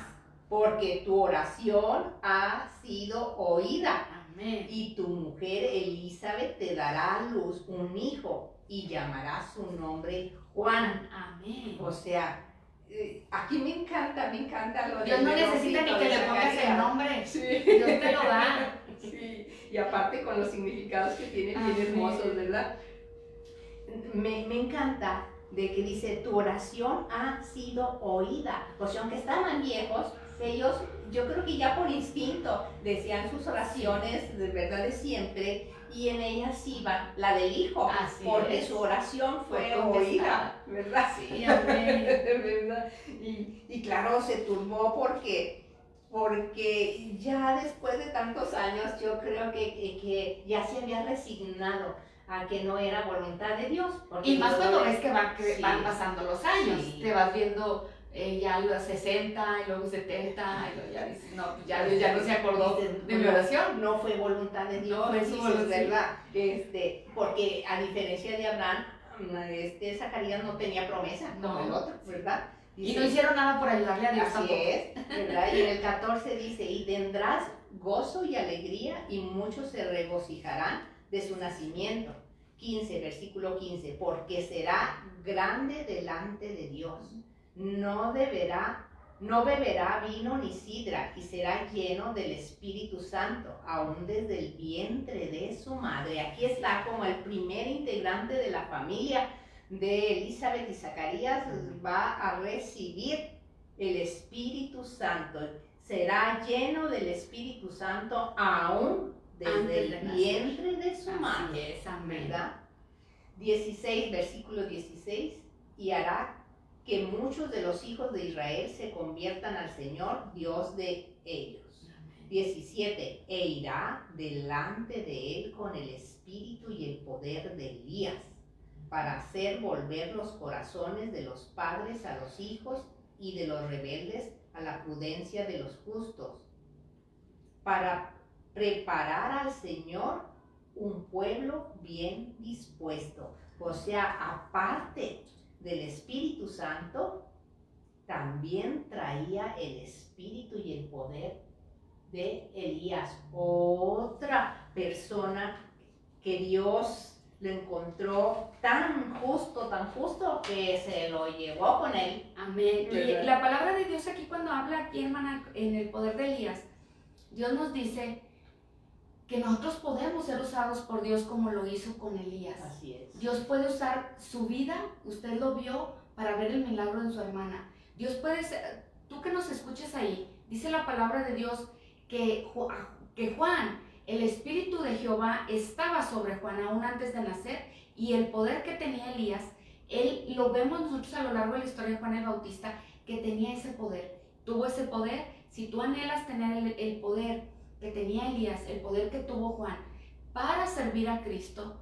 porque tu oración ha sido oída. Amén. Y tu mujer Elizabeth te dará a luz un hijo y llamará su nombre Juan. Amén. O sea, aquí me encanta lo de Dios no necesita ni que le pongas el nombre. Sí. Dios te lo da. Sí. Y aparte con los significados que tiene bien hermosos, ¿verdad? Me encanta de que dice, tu oración ha sido oída. O sea, aunque estaban viejos, ellos, yo creo que ya por instinto, decían sus oraciones de verdad de siempre, y en ellas iba la del hijo, así porque es. Su oración fue oída, ¿verdad? Sí, amén. ¿Verdad? Y claro, se turbó porque ya después de tantos años, yo creo que ya se había resignado a que no era voluntad de Dios. Y más cuando ves que van pasando los años, te vas viendo ya los 60 y luego 70 y luego ya dices, no, ya Dios ya no se acordó de mi oración. No fue voluntad de Dios, fue su voluntad, ¿verdad? Porque a diferencia de Abraham, Zacarías no tenía promesa como el otro, ¿verdad? Dice, y no hicieron nada por ayudarle a Dios así tampoco. Es, ¿verdad? Y en el 14 dice, y tendrás gozo y alegría y muchos se regocijarán de su nacimiento. 15, versículo 15, porque será grande delante de Dios, no beberá vino ni sidra, y será lleno del Espíritu Santo, aún desde el vientre de su madre. Aquí está como el primer integrante de la familia de Elizabeth y Zacarías, va a recibir el Espíritu Santo. Será lleno del Espíritu Santo aún desde el vientre de su madre. Es, amén. ¿Verdad? 16, versículo 16, y hará que muchos de los hijos de Israel se conviertan al Señor, Dios de ellos. 17, e irá delante de él con el espíritu y el poder de Elías, para hacer volver los corazones de los padres a los hijos y de los rebeldes a la prudencia de los justos, para preparar al Señor un pueblo bien dispuesto. O sea, aparte del Espíritu Santo, también traía el espíritu y el poder de Elías, otra persona que Dios lo encontró tan justo que se lo llevó con él. Amén. Y la palabra de Dios aquí, cuando habla aquí, hermana, en el poder de Elías, Dios nos dice que nosotros podemos ser usados por Dios como lo hizo con Elías. Así es. Dios puede usar su vida, usted lo vio, para ver el milagro de su hermana. Dios puede ser, tú que nos escuches ahí, dice la palabra de Dios que Juan, el Espíritu de Jehová estaba sobre Juan aún antes de nacer, y el poder que tenía Elías Él lo vemos nosotros a lo largo de la historia de Juan el Bautista, que tenía ese poder, tuvo ese poder. Si tú anhelas tener el poder que tenía Elías, el poder que tuvo Juan, para servir a Cristo,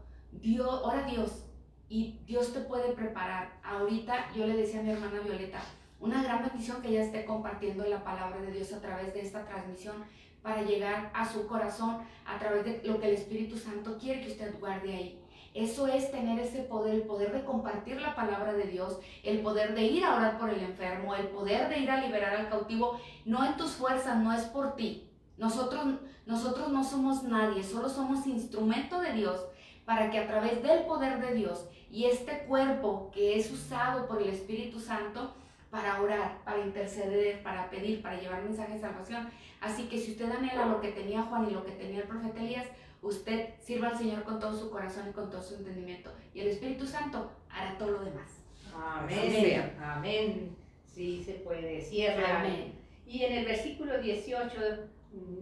ora Dios, y Dios te puede preparar. Ahorita yo le decía a mi hermana Violeta, una gran bendición que ella esté compartiendo la palabra de Dios a través de esta transmisión, para llegar a su corazón a través de lo que el Espíritu Santo quiere que usted guarde ahí. Eso es tener ese poder, el poder de compartir la palabra de Dios, el poder de ir a orar por el enfermo, el poder de ir a liberar al cautivo, no en tus fuerzas, no es por ti. Nosotros no somos nadie, solo somos instrumento de Dios para que a través del poder de Dios y este cuerpo que es usado por el Espíritu Santo para orar, para interceder, para pedir, para llevar mensaje de salvación. Así que si usted anhela lo que tenía Juan y lo que tenía el profeta Elías, usted sirva al Señor con todo su corazón y con todo su entendimiento. Y el Espíritu Santo hará todo lo demás. Amén. Amén. Sí se puede. Cierra. Amén. Y en el versículo 18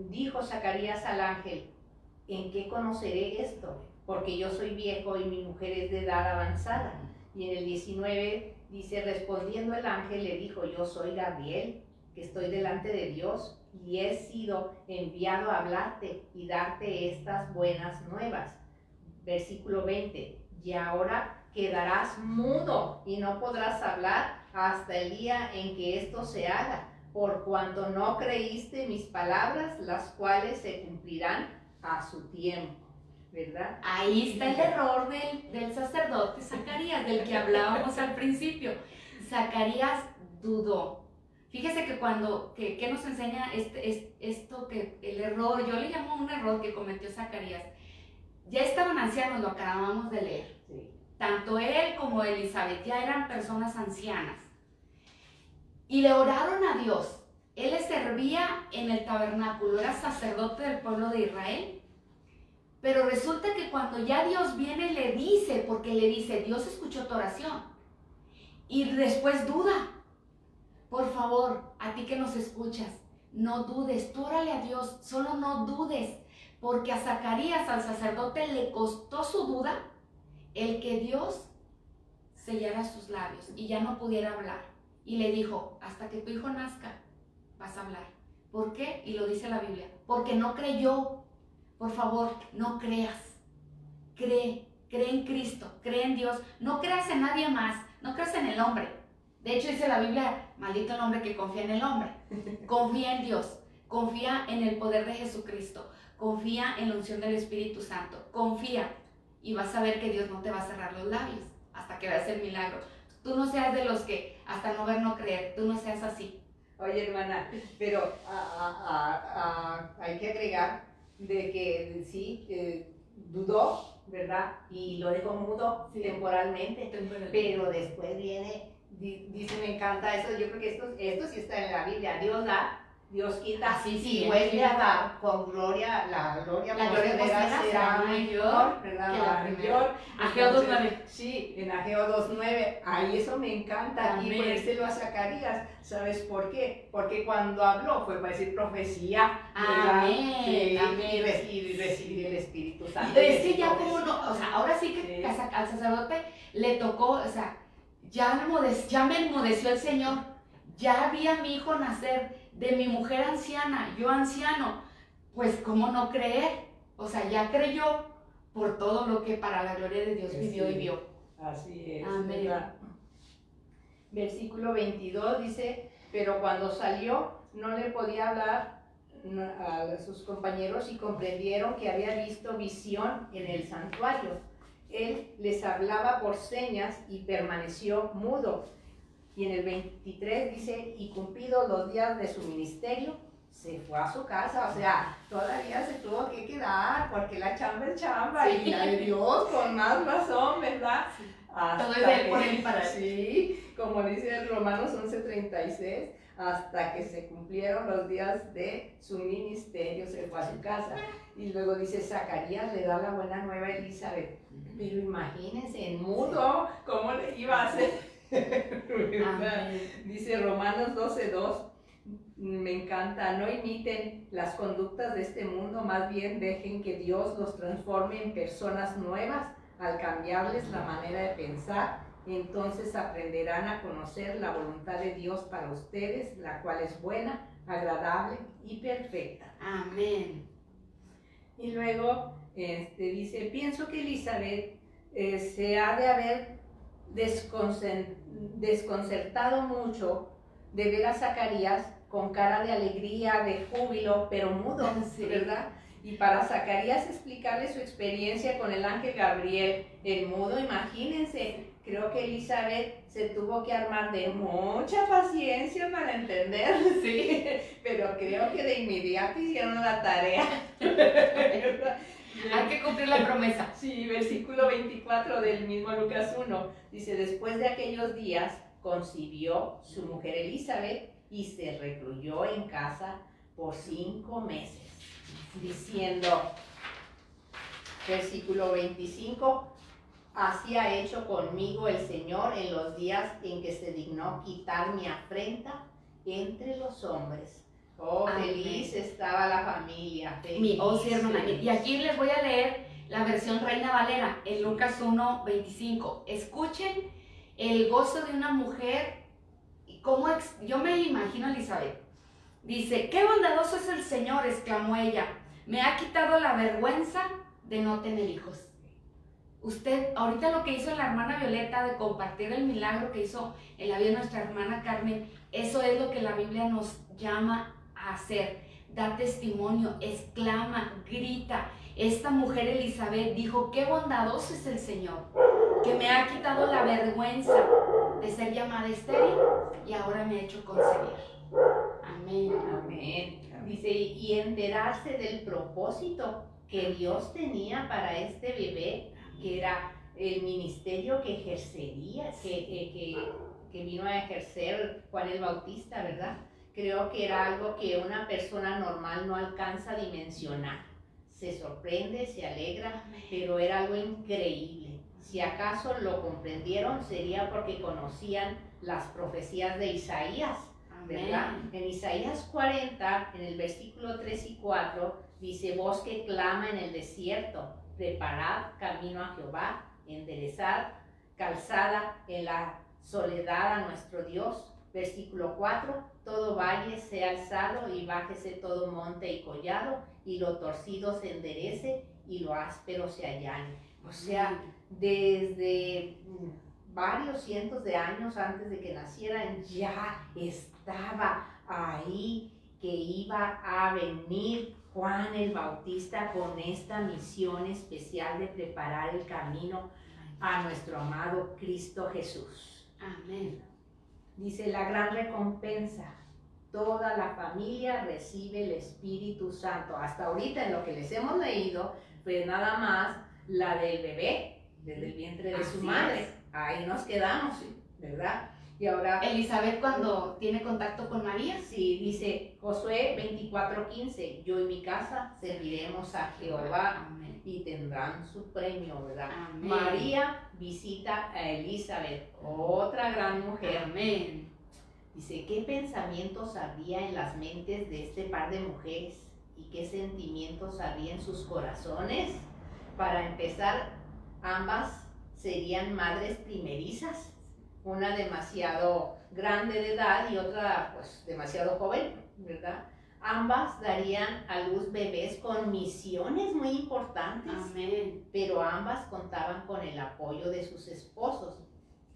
dijo Zacarías al ángel: ¿en qué conoceré esto? Porque yo soy viejo y mi mujer es de edad avanzada. Y en el 19 dice: respondiendo el ángel le dijo: yo soy Gabriel, que estoy delante de Dios, y he sido enviado a hablarte y darte estas buenas nuevas. Versículo 20: y ahora quedarás mudo y no podrás hablar hasta el día en que esto se haga, por cuanto no creíste mis palabras, las cuales se cumplirán a su tiempo. ¿Verdad? Ahí está el error del sacerdote Zacarías, del que hablábamos al principio. Zacarías dudó. Fíjese que ¿qué nos enseña esto que el error, yo le llamo un error que cometió Zacarías? Ya estaban ancianos, lo acabamos de leer. Sí. Tanto él como Elizabeth ya eran personas ancianas. Y le oraron a Dios. Él les servía en el tabernáculo, era sacerdote del pueblo de Israel. Pero resulta que cuando ya Dios viene le dice, porque le dice, Dios escuchó tu oración. Y después duda. Por favor, a ti que nos escuchas, no dudes, tú órale a Dios, solo no dudes. Porque a Zacarías, al sacerdote, le costó su duda el que Dios sellara sus labios y ya no pudiera hablar. Y le dijo, hasta que tu hijo nazca, vas a hablar. ¿Por qué? Y lo dice la Biblia, porque no creyó. Por favor, no creas. Cree en Cristo, cree en Dios. No creas en nadie más, no creas en el hombre. De hecho dice la Biblia, maldito el hombre que confía en el hombre. Confía en Dios, confía en el poder de Jesucristo, confía en la unción del Espíritu Santo. Confía y vas a ver que Dios no te va a cerrar los labios hasta que veas el milagro. Tú no seas de los que hasta no ver, no creer. Tú no seas así. Oye, hermana, pero hay que agregar de que sí, dudó, ¿verdad? Y lo dejó mudo temporalmente, pero después viene, dice, me encanta eso, yo creo que esto sí está en la Biblia, Dios da, Dios quita, sí, y vuelve a dar con gloria, la gloria postrera será mayor, ¿verdad? Que la mayor. Ageo 2:9. Sí, en Ageo 2:9, ahí eso me encanta, Amén. y ponérselo a Zacarías, ¿sabes por qué? Porque cuando habló fue para decir profecía, ¿verdad? Amén, Sí, amén. y recibir el Espíritu Santo. Es que ya como no, o sea, ahora sí que al sacerdote le tocó, o sea, ya me enmudeció el Señor, ya vi a mi hijo nacer, de mi mujer anciana, yo anciano, pues cómo no creer, o sea, ya creyó por todo lo que para la gloria de Dios vivió y vio. Así es. Amén. ¿Verdad? Versículo 22 dice, pero cuando salió no le podía hablar a sus compañeros y comprendieron que había visto visión en el santuario. Él les hablaba por señas y permaneció mudo. Y en el 23 dice, y cumplidos los días de su ministerio, se fue a su casa. O sea, todavía se tuvo que quedar porque la chamba es chamba, Sí. y la de Dios con más razón, ¿verdad? Sí. Hasta Todo es de él, por que- él y para él. Sí, como dice Romanos 11:36, hasta que se cumplieron los días de su ministerio, se fue a su casa. Y luego dice, Zacarías le da la buena nueva a Elizabeth. Pero imagínense, en mudo, ¿cómo le iba a hacer? Amén. Dice Romanos 12:2, me encanta, no imiten las conductas de este mundo, más bien dejen que Dios los transforme en personas nuevas al cambiarles la manera de pensar Entonces aprenderán a conocer la voluntad de Dios para ustedes, la cual es buena, agradable y perfecta. Amén. Y luego dice, pienso que Elizabeth se ha de haber desconcertado mucho de ver a Zacarías con cara de alegría, de júbilo, pero mudo, Sí. ¿verdad? Y para Zacarías explicarle su experiencia con el ángel Gabriel, el mudo, imagínense, creo que Elizabeth se tuvo que armar de mucha paciencia para entender, Sí. pero creo que de inmediato hicieron la tarea. Hay que cumplir la promesa. Sí, versículo 24 del mismo Lucas 1, dice, después de aquellos días concibió su mujer Elizabeth y se recluyó en casa por 5 meses, diciendo, versículo 25, así ha hecho conmigo el Señor en los días en que se dignó quitar mi afrenta entre los hombres. Oh, Amén. feliz estaba la familia, feliz. Sí, hermana. Y aquí les voy a leer la versión Reina Valera, en Lucas 1:25. Escuchen el gozo de una mujer. Yo me imagino a Elizabeth. Dice, qué bondadoso es el Señor, exclamó ella. Me ha quitado la vergüenza de no tener hijos. Usted, ahorita lo que hizo la hermana Violeta de compartir el milagro que hizo en la vida de nuestra hermana Carmen, eso es lo que la Biblia nos llama a hacer. Da testimonio, exclama, grita. Esta mujer Elizabeth dijo, qué bondadoso es el Señor, que me ha quitado la vergüenza de ser llamada estéril y ahora me ha hecho concebir. Amén. Amén. Dice, y enterarse del propósito que Dios tenía para este bebé, que era el ministerio que ejercería, que vino a ejercer Juan el Bautista, ¿verdad? Creo que era algo que una persona normal no alcanza a dimensionar. Se sorprende, se alegra, pero era algo increíble. Si acaso lo comprendieron, sería porque conocían las profecías de Isaías, ¿verdad? En Isaías 40, en el versículo 3 y 4, dice, voz que clama en el desierto, preparad camino a Jehová, enderezad calzada en la soledad a nuestro Dios. Versículo 4, todo valle sea alzado y bájese todo monte y collado, y lo torcido se enderece y lo áspero se allane. O sea, desde varios cientos de años antes de que nacieran, ya estaba ahí que iba a venir Juan el Bautista con esta misión especial de preparar el camino a nuestro amado Cristo Jesús. Amén. Dice, la gran recompensa, toda la familia recibe el Espíritu Santo. Hasta ahorita en lo que les hemos leído, pues nada más la del bebé, desde el vientre de su madre. Ahí nos quedamos, ¿verdad? Y ahora Elizabeth cuando tiene contacto con María. Sí, dice Josué 24:15, yo y mi casa serviremos a Jehová. Amén. Y tendrán su premio, ¿verdad? Amén. María visita a Elizabeth, otra gran mujer. Amén. Dice, ¿qué pensamientos había en las mentes de este par de mujeres? ¿Y qué sentimientos había en sus corazones? Para empezar, ambas serían madres primerizas, una demasiado grande de edad y otra pues demasiado joven, ¿verdad? Ambas darían a luz bebés con misiones muy importantes. Amén. Pero ambas contaban con el apoyo de sus esposos,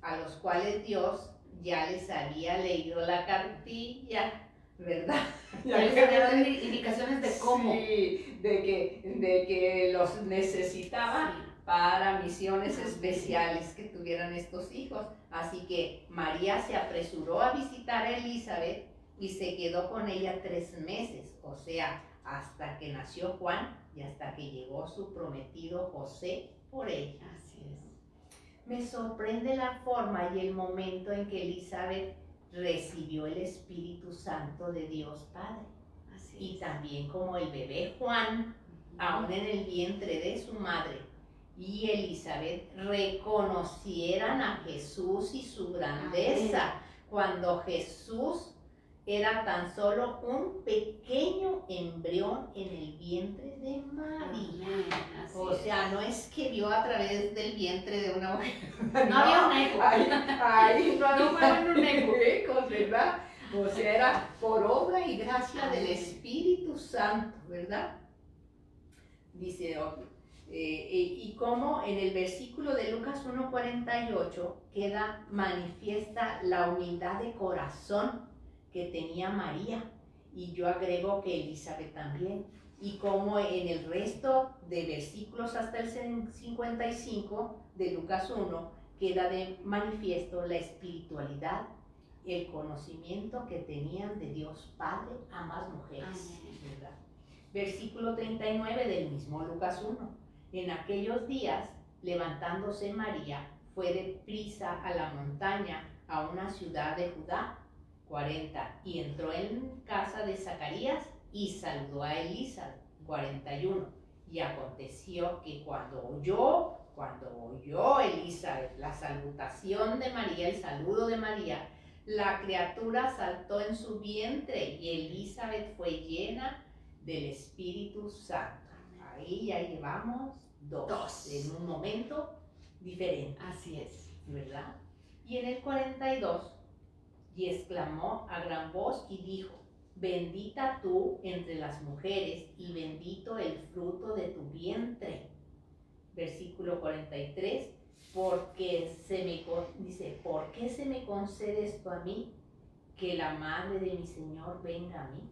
a los cuales Dios ya les había leído la cartilla, ¿verdad? Ya les había dado indicaciones de cómo. Sí, de que los necesitaba. Sí. Para misiones especiales que tuvieran estos hijos. Así que María se apresuró a visitar a Elizabeth y se quedó con ella 3 meses, o sea, hasta que nació Juan y hasta que llegó su prometido José por ella. Así es. Me sorprende la forma y el momento en que Elizabeth recibió el Espíritu Santo de Dios Padre. Así y es. También como el bebé Juan, aún en el vientre de su madre, y Elizabeth reconocieran a Jesús y su grandeza. Amén. Cuando Jesús era tan solo un pequeño embrión en el vientre de María. O sea, no es que vio a través del vientre de una mujer. No había un eco. Ahí no había un eco. ecos, ¿verdad? O sea, era por obra y gracia del Espíritu Santo, ¿verdad? Dice, y como en el versículo de Lucas 1:48 queda manifiesta la humildad de corazón que tenía María, y yo agrego que Elizabeth también, y como en el resto de versículos hasta el 55 de Lucas 1 queda de manifiesto la espiritualidad, el conocimiento que tenían de Dios Padre a más mujeres, ¿verdad? Versículo 39 del mismo Lucas 1. En aquellos días, levantándose María, fue deprisa a la montaña, a una ciudad de Judá. 40. Y entró en casa de Zacarías y saludó a Elizabeth. 41. Y aconteció que cuando oyó Elizabeth la salutación de María, el saludo de María, la criatura saltó en su vientre y Elizabeth fue llena del Espíritu Santo. Ahí ya llevamos dos en un momento diferente. Así es. ¿Verdad? Y en el 42, y exclamó a gran voz y dijo: bendita tú entre las mujeres y bendito el fruto de tu vientre. Versículo 43, dice, ¿por qué se me concede esto a mí? Que la madre de mi Señor venga a mí.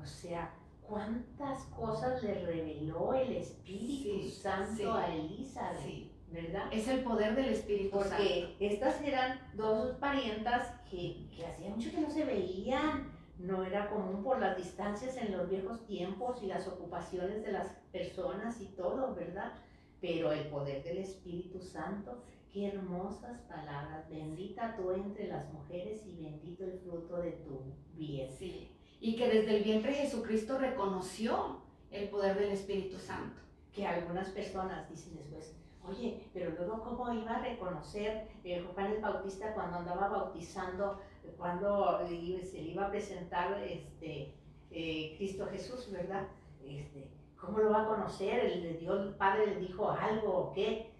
O sea, ¿cuántas cosas le reveló el Espíritu Santo a Elizabeth? Sí. ¿Verdad? Es el poder del Espíritu Santo. Porque estas eran dos parientas que hacía mucho que no se veían. No era común por las distancias en los viejos tiempos y las ocupaciones de las personas y todo, ¿verdad? Pero el poder del Espíritu Santo, qué hermosas palabras. Bendita tú entre las mujeres y bendito el fruto de tu vientre. Sí. Y que desde el vientre Jesucristo reconoció el poder del Espíritu Santo. Que algunas personas dicen después, oye, pero luego ¿cómo iba a reconocer Juan el Bautista cuando andaba bautizando, cuando se le iba a presentar Cristo Jesús, ¿verdad? ¿Cómo lo va a conocer? ¿El Padre le dijo algo o qué?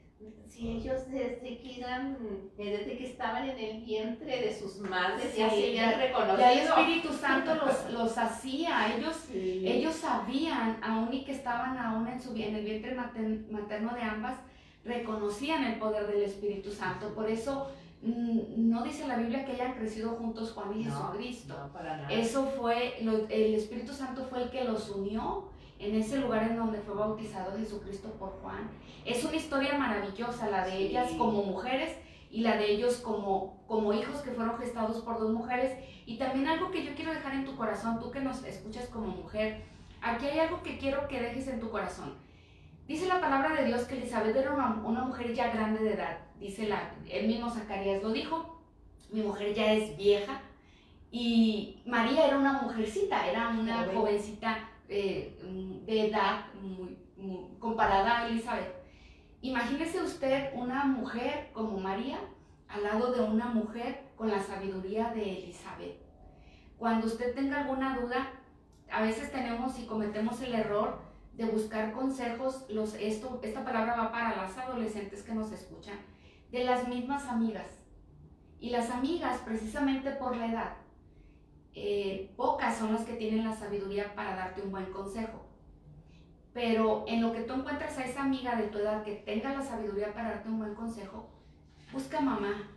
Si ellos desde que estaban en el vientre de sus madres ya se habían reconocido. Ya el Espíritu Santo los hacía, ellos sabían, aún y que estaban aún en el vientre materno de ambas, reconocían el poder del Espíritu Santo. Por eso no dice la Biblia que hayan crecido juntos Juan y Jesucristo. No, para nada. Eso fue, el Espíritu Santo fue el que los unió en ese lugar en donde fue bautizado Jesucristo por Juan. Es una historia maravillosa, la de ellas como mujeres y la de ellos como hijos que fueron gestados por dos mujeres. Y también algo que yo quiero dejar en tu corazón, tú que nos escuchas como mujer, aquí hay algo que quiero que dejes en tu corazón. Dice la palabra de Dios que Elizabeth era una mujer ya grande de edad. Dice el mismo Zacarías lo dijo, mi mujer ya es vieja. Y María era una mujercita, era una jovencita de edad muy comparada a Elizabeth. Imagínese usted una mujer como María al lado de una mujer con la sabiduría de Elizabeth. Cuando usted tenga alguna duda, a veces tenemos y cometemos el error de buscar consejos, esta palabra va para las adolescentes que nos escuchan, de las mismas amigas. Y las amigas, precisamente por la edad, pocas son las que tienen la sabiduría para darte un buen consejo. Pero en lo que tú encuentras a esa amiga de tu edad que tenga la sabiduría para darte un buen consejo, busca mamá.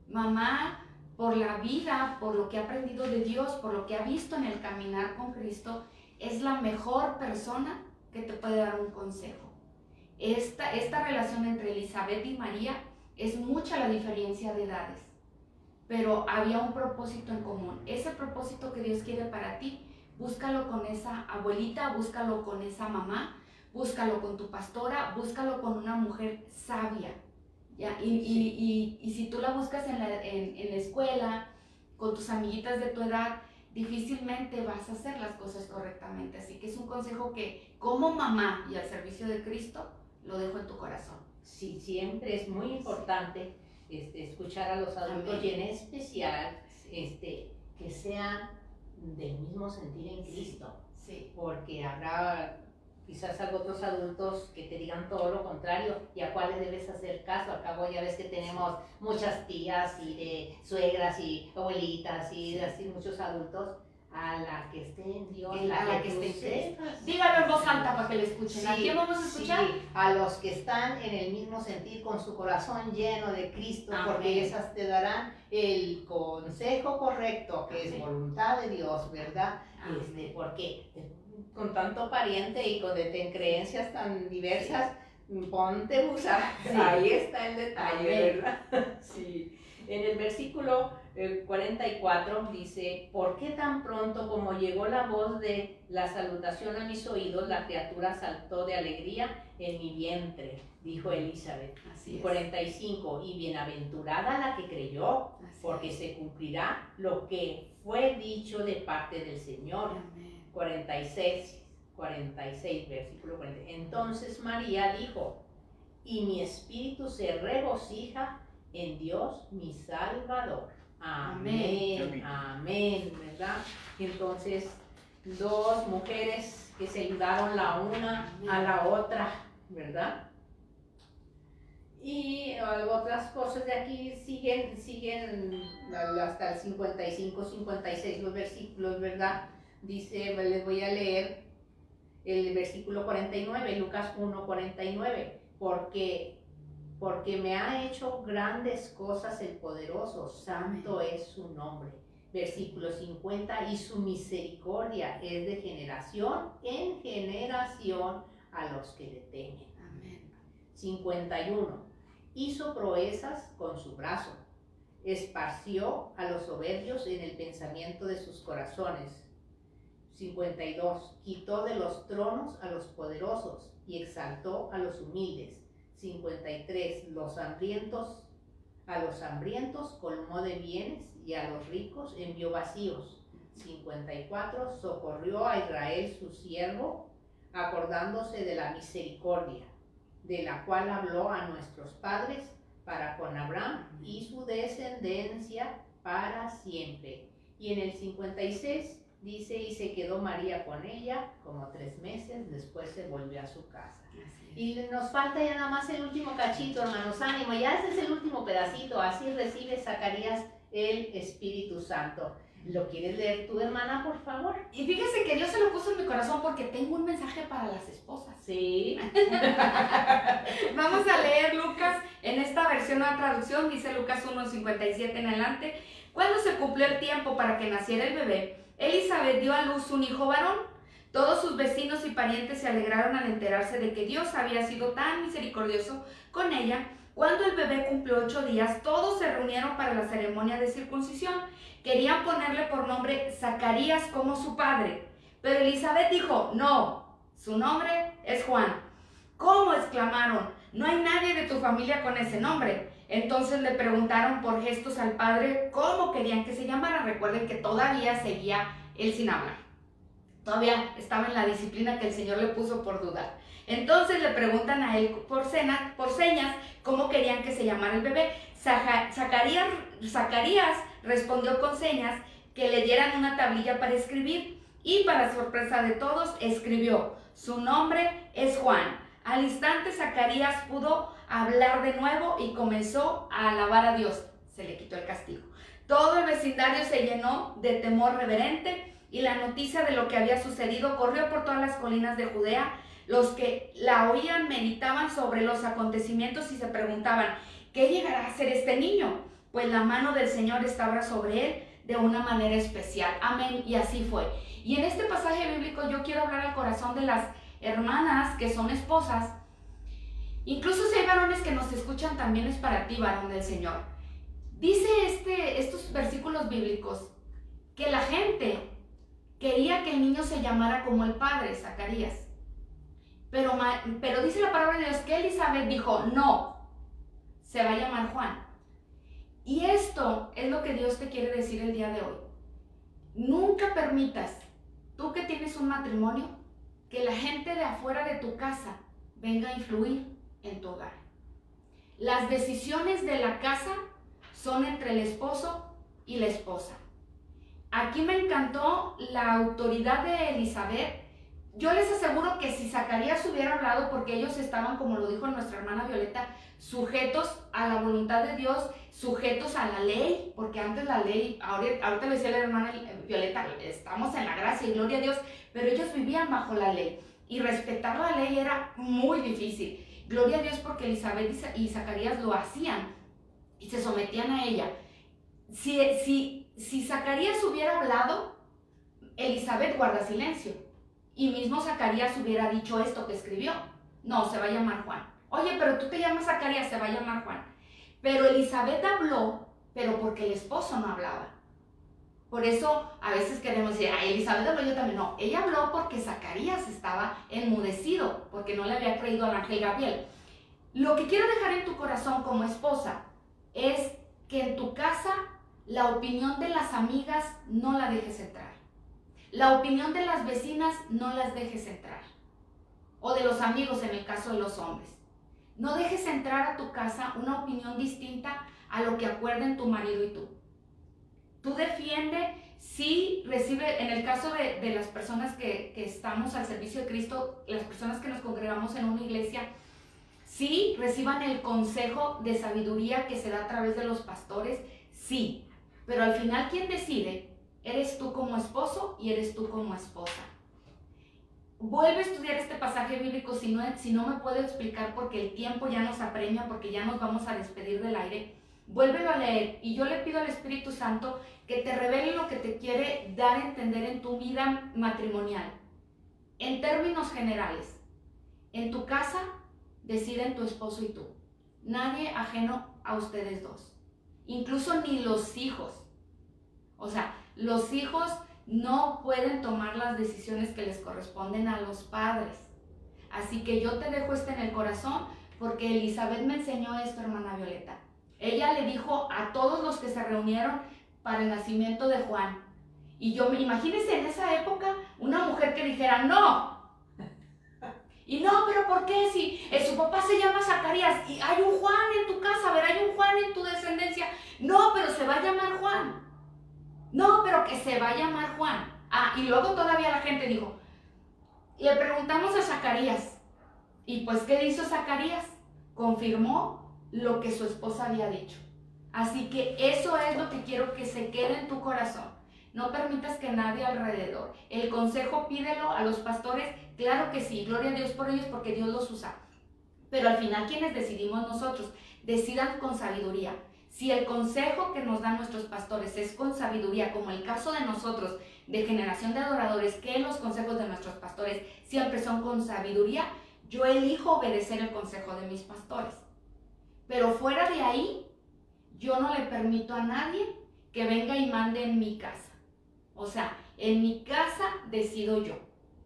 Mamá, por la vida, por lo que ha aprendido de Dios, por lo que ha visto en el caminar con Cristo, es la mejor persona que te puede dar un consejo. Esta relación entre Elizabeth y María es mucha la diferencia de edades, pero había un propósito en común. Ese propósito que Dios quiere para ti, búscalo con esa abuelita, búscalo con esa mamá, búscalo con tu pastora, búscalo con una mujer sabia. ¿Ya? Y si tú la buscas en la escuela, con tus amiguitas de tu edad, difícilmente vas a hacer las cosas correctamente. Así que es un consejo que como mamá y al servicio de Cristo, lo dejo en tu corazón. Sí, siempre es muy importante escuchar a los adultos. Amén. Y en especial que sean del mismo sentir en Cristo. Sí. Porque habrá quizás otros adultos que te digan todo lo contrario, y a cuáles debes hacer caso. Al cabo ya ves que tenemos muchas tías y de suegras y abuelitas y así muchos adultos. A la que esté en Dios, A la que esté en Cristo. Dígalo en voz alta para que le escuchen. ¿A quién vamos a escuchar? Sí, a los que están en el mismo sentir, con su corazón lleno de Cristo. Amén. Porque esas te darán el consejo correcto, que es voluntad de Dios, ¿verdad? Porque con tanto pariente y con creencias tan diversas, ponte busa. Sí. Ahí está el detalle, ¿verdad? Sí. En el versículo 44 dice: ¿por qué tan pronto como llegó la voz de la salutación a mis oídos, la criatura saltó de alegría en mi vientre? Dijo Elizabeth. Así es. 45, y bienaventurada la que creyó, porque se cumplirá lo que fue dicho de parte del Señor. Amén. 46, versículo 40. Entonces María dijo: y mi espíritu se regocija en Dios mi Salvador. Amén, amén, ¿verdad? Entonces, dos mujeres que se ayudaron la una a la otra, ¿verdad? Y otras cosas de aquí siguen hasta el 55, 56 los versículos, ¿verdad? Dice, les voy a leer el versículo 49, Lucas 1, 49, porque me ha hecho grandes cosas el poderoso, santo es su nombre. Versículo 50, y su misericordia es de generación en generación a los que le temen. Amén. 51, hizo proezas con su brazo, esparció a los soberbios en el pensamiento de sus corazones. 52, quitó de los tronos a los poderosos y exaltó a los humildes. 53, a los hambrientos colmó de bienes y a los ricos envió vacíos. 54, socorrió a Israel su siervo, acordándose de la misericordia, de la cual habló a nuestros padres para con Abraham y su descendencia para siempre. Y en el 56 dice, y se quedó María con ella como 3 meses, después se volvió a su casa. Y nos falta ya nada más el último cachito, hermanos, ánimo, ya este es el último pedacito. Así recibe Zacarías el Espíritu Santo. ¿Lo quieres leer tú, hermana, por favor? Y fíjese que Dios se lo puso en mi corazón porque tengo un mensaje para las esposas. Sí. Vamos a leer Lucas en esta versión, nueva traducción, dice Lucas 1:57 en adelante. Cuando se cumplió el tiempo para que naciera el bebé, Elizabeth dio a luz un hijo varón. Todos sus vecinos y parientes se alegraron al enterarse de que Dios había sido tan misericordioso con ella. Cuando el bebé cumplió 8 días, todos se reunieron para la ceremonia de circuncisión. Querían ponerle por nombre Zacarías como su padre, pero Elizabeth dijo, no, su nombre es Juan. ¿Cómo?, exclamaron, no hay nadie de tu familia con ese nombre. Entonces le preguntaron por gestos al padre cómo querían que se llamara. Recuerden que todavía seguía él sin hablar. Todavía estaba en la disciplina que el Señor le puso por dudar. Entonces le preguntan a él por señas cómo querían que se llamara el bebé. Zacarías respondió con señas que le dieran una tablilla para escribir, y para sorpresa de todos escribió, su nombre es Juan. Al instante Zacarías pudo hablar de nuevo y comenzó a alabar a Dios. Se le quitó el castigo. Todo el vecindario se llenó de temor reverente, y la noticia de lo que había sucedido corrió por todas las colinas de Judea. Los que la oían meditaban sobre los acontecimientos y se preguntaban, ¿qué llegará a ser este niño? Pues la mano del Señor estaba sobre él de una manera especial. Amén. Y así fue. Y en este pasaje bíblico yo quiero hablar al corazón de las hermanas que son esposas. Incluso si hay varones que nos escuchan, también es para ti, varón del Señor. Dice estos versículos bíblicos que la gente quería que el niño se llamara como el padre, Zacarías. Pero dice la palabra de Dios que Elizabeth dijo, no, se va a llamar Juan. Y esto es lo que Dios te quiere decir el día de hoy. Nunca permitas, tú que tienes un matrimonio, que la gente de afuera de tu casa venga a influir en tu hogar. Las decisiones de la casa son entre el esposo y la esposa. aquí me encantó la autoridad de Elizabeth. Yo les aseguro que si Zacarías hubiera hablado, porque ellos estaban, como lo dijo nuestra hermana Violeta, sujetos a la voluntad de Dios, sujetos a la ley, porque antes la ley, ahorita le decía la hermana Violeta, estamos en la gracia y gloria a Dios, pero ellos vivían bajo la ley y respetar la ley era muy difícil. Gloria a Dios porque Elizabeth y Zacarías lo hacían y se sometían a ella. Si Zacarías hubiera hablado, Elizabeth guarda silencio. Y mismo Zacarías hubiera dicho esto que escribió. No, se va a llamar Juan. Oye, pero tú te llamas Zacarías, se va a llamar Juan. Pero Elizabeth habló, pero porque el esposo no hablaba. Por eso a veces queremos decir, ay, Elizabeth habló, yo también. No, ella habló porque Zacarías estaba enmudecido, porque no le había creído al ángel Gabriel. Lo que quiero dejar en tu corazón como esposa es que en tu casa la opinión de las amigas no la dejes entrar. La opinión de las vecinas no las dejes entrar. O de los amigos en el caso de los hombres. No dejes entrar a tu casa una opinión distinta a lo que acuerden tu marido y tú. Tú defiende, sí recibe, en el caso de las personas que estamos al servicio de Cristo, las personas que nos congregamos en una iglesia, sí reciban el consejo de sabiduría que se da a través de los pastores, sí. Pero al final, ¿quién decide? Eres tú como esposo y eres tú como esposa. Vuelve a estudiar este pasaje bíblico si no me puedo explicar porque el tiempo ya nos apremia, porque ya nos vamos a despedir del aire. Vuélvelo a leer y yo le pido al Espíritu Santo que te revele lo que te quiere dar a entender en tu vida matrimonial. En términos generales, en tu casa deciden tu esposo y tú. Nadie ajeno a ustedes dos. Incluso ni los hijos. O sea, los hijos no pueden tomar las decisiones que les corresponden a los padres. Así que yo te dejo en el corazón porque Elizabeth me enseñó esto, hermana Violeta. Ella le dijo a todos los que se reunieron para el nacimiento de Juan. Y imagínense en esa época una mujer que dijera, no. Y no, pero ¿por qué? Si su papá se llama Zacarías y hay un Juan en tu casa, a ver, hay un Juan en tu descendencia. No, pero se va a llamar Juan. No, pero que se va a llamar Juan. Ah, y luego todavía la gente dijo, le preguntamos a Zacarías. Y pues, ¿qué hizo Zacarías? Confirmó lo que su esposa había dicho. Así que eso es lo que quiero que se quede en tu corazón. No permitas que nadie alrededor. El consejo pídelo a los pastores. Claro que sí, gloria a Dios por ellos porque Dios los usa. Pero al final, ¿quiénes decidimos nosotros? Decidan con sabiduría. Si el consejo que nos dan nuestros pastores es con sabiduría, como el caso de nosotros, de Generación de Adoradores, que los consejos de nuestros pastores siempre son con sabiduría, yo elijo obedecer el consejo de mis pastores. Pero fuera de ahí, yo no le permito a nadie que venga y mande en mi casa. O sea, en mi casa decido yo.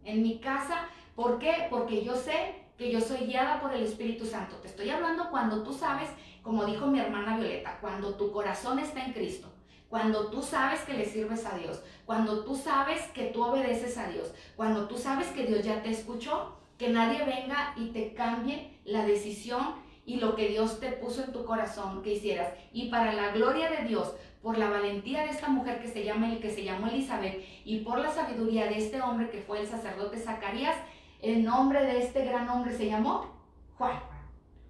En mi casa, ¿por qué? Porque yo sé que yo soy guiada por el Espíritu Santo. Te estoy hablando cuando tú sabes, como dijo mi hermana Violeta, cuando tu corazón está en Cristo, cuando tú sabes que le sirves a Dios, cuando tú sabes que tú obedeces a Dios, cuando tú sabes que Dios ya te escuchó, que nadie venga y te cambie la decisión y lo que Dios te puso en tu corazón que hicieras. Y para la gloria de Dios, por la valentía de esta mujer que se llamó Elizabeth y por la sabiduría de este hombre que fue el sacerdote Zacarías, el nombre de este gran hombre se llamó Juan.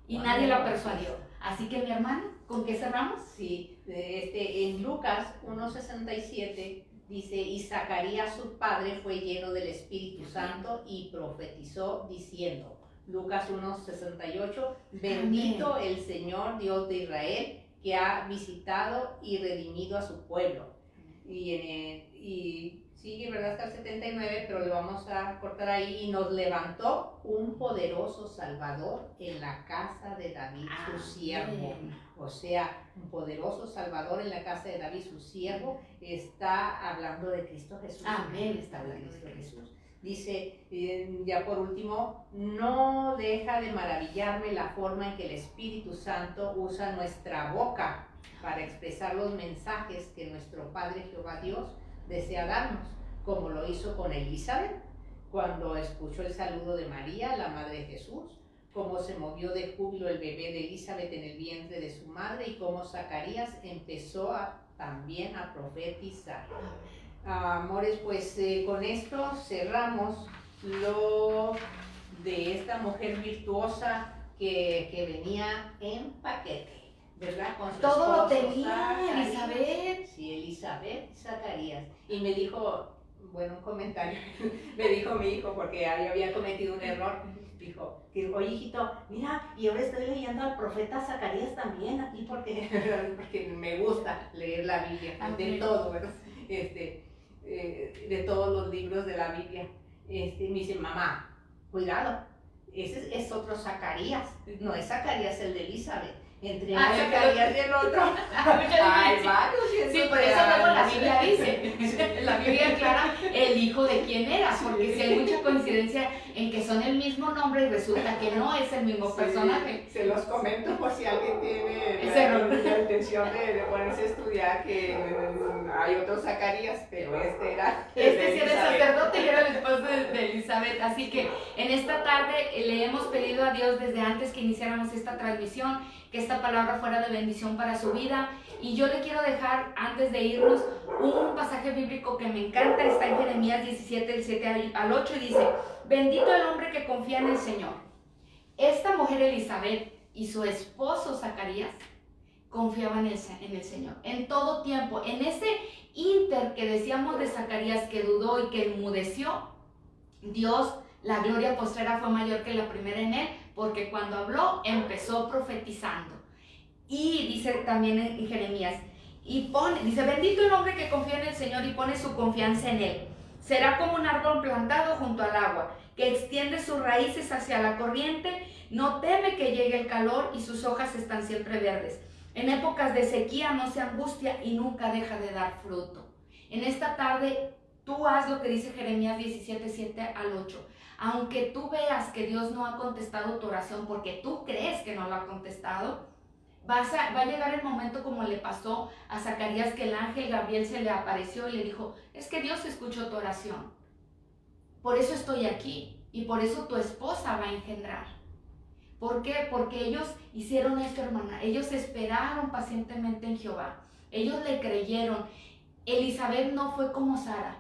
Y nadie lo persuadió. Así que mi hermana, ¿con qué cerramos? Sí, en Lucas 1:67 dice, y Zacarías su padre fue lleno del Espíritu Santo y profetizó diciendo, Lucas 1:68, bendito el Señor Dios de Israel, que ha visitado y redimido a su pueblo. Y sigue, ¿verdad? Hasta el 79, pero le vamos a cortar ahí. Y nos levantó un poderoso Salvador en la casa de David, su siervo. O sea, un poderoso Salvador en la casa de David, su siervo, está hablando de Cristo Jesús. Amén. Está hablando de Cristo Jesús. Dice, ya por último, no deja de maravillarme la forma en que el Espíritu Santo usa nuestra boca para expresar los mensajes que nuestro Padre Jehová Dios desea darnos, como lo hizo con Elizabeth, cuando escuchó el saludo de María, la Madre de Jesús, cómo se movió de júbilo el bebé de Elizabeth en el vientre de su madre y cómo Zacarías empezó también a profetizar. Amores, pues con esto cerramos lo de esta mujer virtuosa que venía en paquete, ¿verdad? Con su Todo lo esposo, tenía Zacarías. Elizabeth. Sí, Elizabeth y Zacarías. Y me dijo, bueno, un comentario, me dijo mi hijo, porque yo había cometido un error, dijo, oye hijito, mira, y ahora estoy leyendo al profeta Zacarías también aquí, porque me gusta leer la Biblia, de todo, ¿verdad? De todos los libros de la Biblia. Me dice, mamá, cuidado, ese es otro Zacarías, no es Zacarías el de Elizabeth. Entre Zacarías y el otro hay varios. Sí, por eso luego la Biblia dice, la Biblia aclara el hijo de quién era, porque si hay mucha coincidencia en que son el mismo nombre y resulta que no es el mismo personaje. Se los comento por si alguien tiene la intención de ponerse a estudiar, que hay otros Zacarías, pero este era sí era el sacerdote y era el esposo de Elizabeth. Así que en esta tarde le hemos pedido a Dios desde antes que iniciáramos esta transmisión que esta palabra fuera de bendición para su vida. Y yo le quiero dejar, antes de irnos, un pasaje bíblico que me encanta. Está en Jeremías 17, del 7 al 8, y dice: bendito el hombre que confía en el Señor. Esta mujer Elizabeth y su esposo Zacarías confiaban en el Señor en todo tiempo. En ese inter que decíamos de Zacarías, que dudó y que enmudeció, Dios, la gloria postrera fue mayor que la primera en él, porque cuando habló empezó profetizando. Y dice también en Jeremías, dice, bendito el hombre que confía en el Señor y pone su confianza en él. Será como un árbol plantado junto al agua, que extiende sus raíces hacia la corriente, no teme que llegue el calor y sus hojas están siempre verdes. En épocas de sequía no se angustia y nunca deja de dar fruto. En esta tarde tú haz lo que dice Jeremías 17, 7 al 8. Aunque tú veas que Dios no ha contestado tu oración porque tú crees que no lo ha contestado, va a llegar el momento como le pasó a Zacarías, que el ángel Gabriel se le apareció y le dijo: es que Dios escuchó tu oración, por eso estoy aquí y por eso tu esposa va a engendrar. ¿Por qué? Porque ellos hicieron esto, hermana. Ellos esperaron pacientemente en Jehová. Ellos le creyeron. Elizabeth no fue como Sara,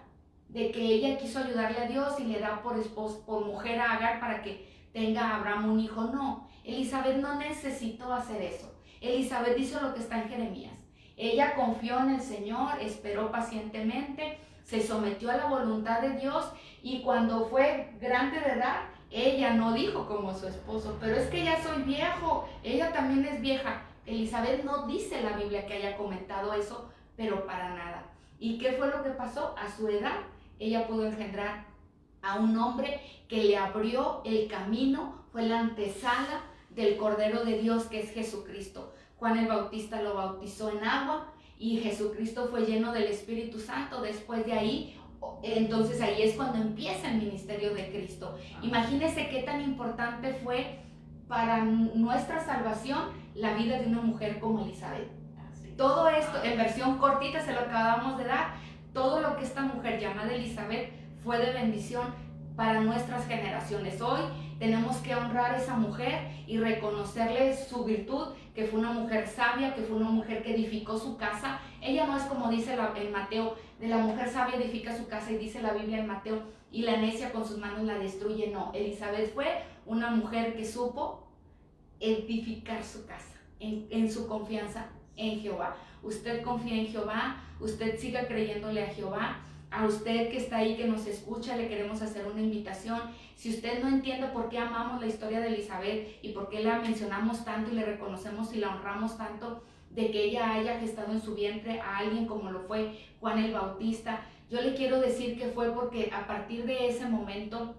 de que ella quiso ayudarle a Dios y le da por mujer a Agar para que tenga a Abraham un hijo. No, Elizabeth no necesitó hacer eso. Elizabeth hizo lo que está en Jeremías. Ella confió en el Señor, esperó pacientemente, se sometió a la voluntad de Dios, y cuando fue grande de edad, ella no dijo como su esposo, pero es que ya soy viejo, ella también es vieja. Elizabeth no dice la Biblia que haya comentado eso, pero para nada. ¿Y qué fue lo que pasó? A su edad, ella pudo engendrar a un hombre que le abrió el camino, fue la antesala del Cordero de Dios, que es Jesucristo. Juan el Bautista lo bautizó en agua y Jesucristo fue lleno del Espíritu Santo. Después de ahí, entonces ahí es cuando empieza el ministerio de Cristo. Imagínense qué tan importante fue para nuestra salvación la vida de una mujer como Elizabeth. Todo esto, en versión cortita se lo acabamos de dar, todo lo que esta mujer llamada Elizabeth fue de bendición para nuestras generaciones. Hoy tenemos que honrar a esa mujer y reconocerle su virtud, que fue una mujer sabia, que fue una mujer que edificó su casa. Ella no es como dice en Mateo, de la mujer sabia edifica su casa, y dice la Biblia en Mateo, y la necia con sus manos la destruye. No, Elizabeth fue una mujer que supo edificar su casa en su confianza en Jehová. Usted confía en Jehová, usted siga creyéndole a Jehová. A usted que está ahí, que nos escucha, le queremos hacer una invitación. Si usted no entiende por qué amamos la historia de Elizabeth y por qué la mencionamos tanto y le reconocemos y la honramos tanto, de que ella haya gestado en su vientre a alguien como lo fue Juan el Bautista, yo le quiero decir que fue porque a partir de ese momento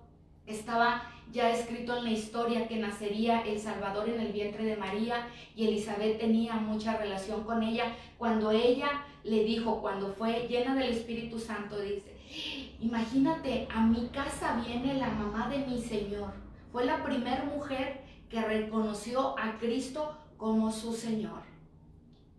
estaba ya escrito en la historia que nacería el Salvador en el vientre de María, y Elizabeth tenía mucha relación con ella. Cuando ella le dijo, cuando fue llena del Espíritu Santo, dice: imagínate, a mi casa viene la mamá de mi Señor. Fue la primera mujer que reconoció a Cristo como su Señor.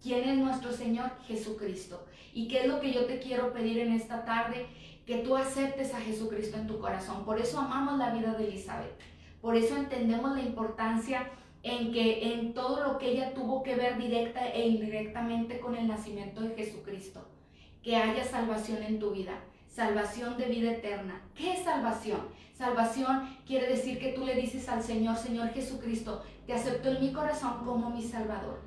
¿Quién es nuestro Señor? Jesucristo. ¿Y qué es lo que yo te quiero pedir en esta tarde? Que tú aceptes a Jesucristo en tu corazón. Por eso amamos la vida de Elizabeth. Por eso entendemos la importancia en todo lo que ella tuvo que ver directa e indirectamente con el nacimiento de Jesucristo. que haya salvación en tu vida, salvación de vida eterna. ¿Qué es salvación? Salvación quiere decir que tú le dices al Señor, Señor Jesucristo, te acepto en mi corazón como mi Salvador.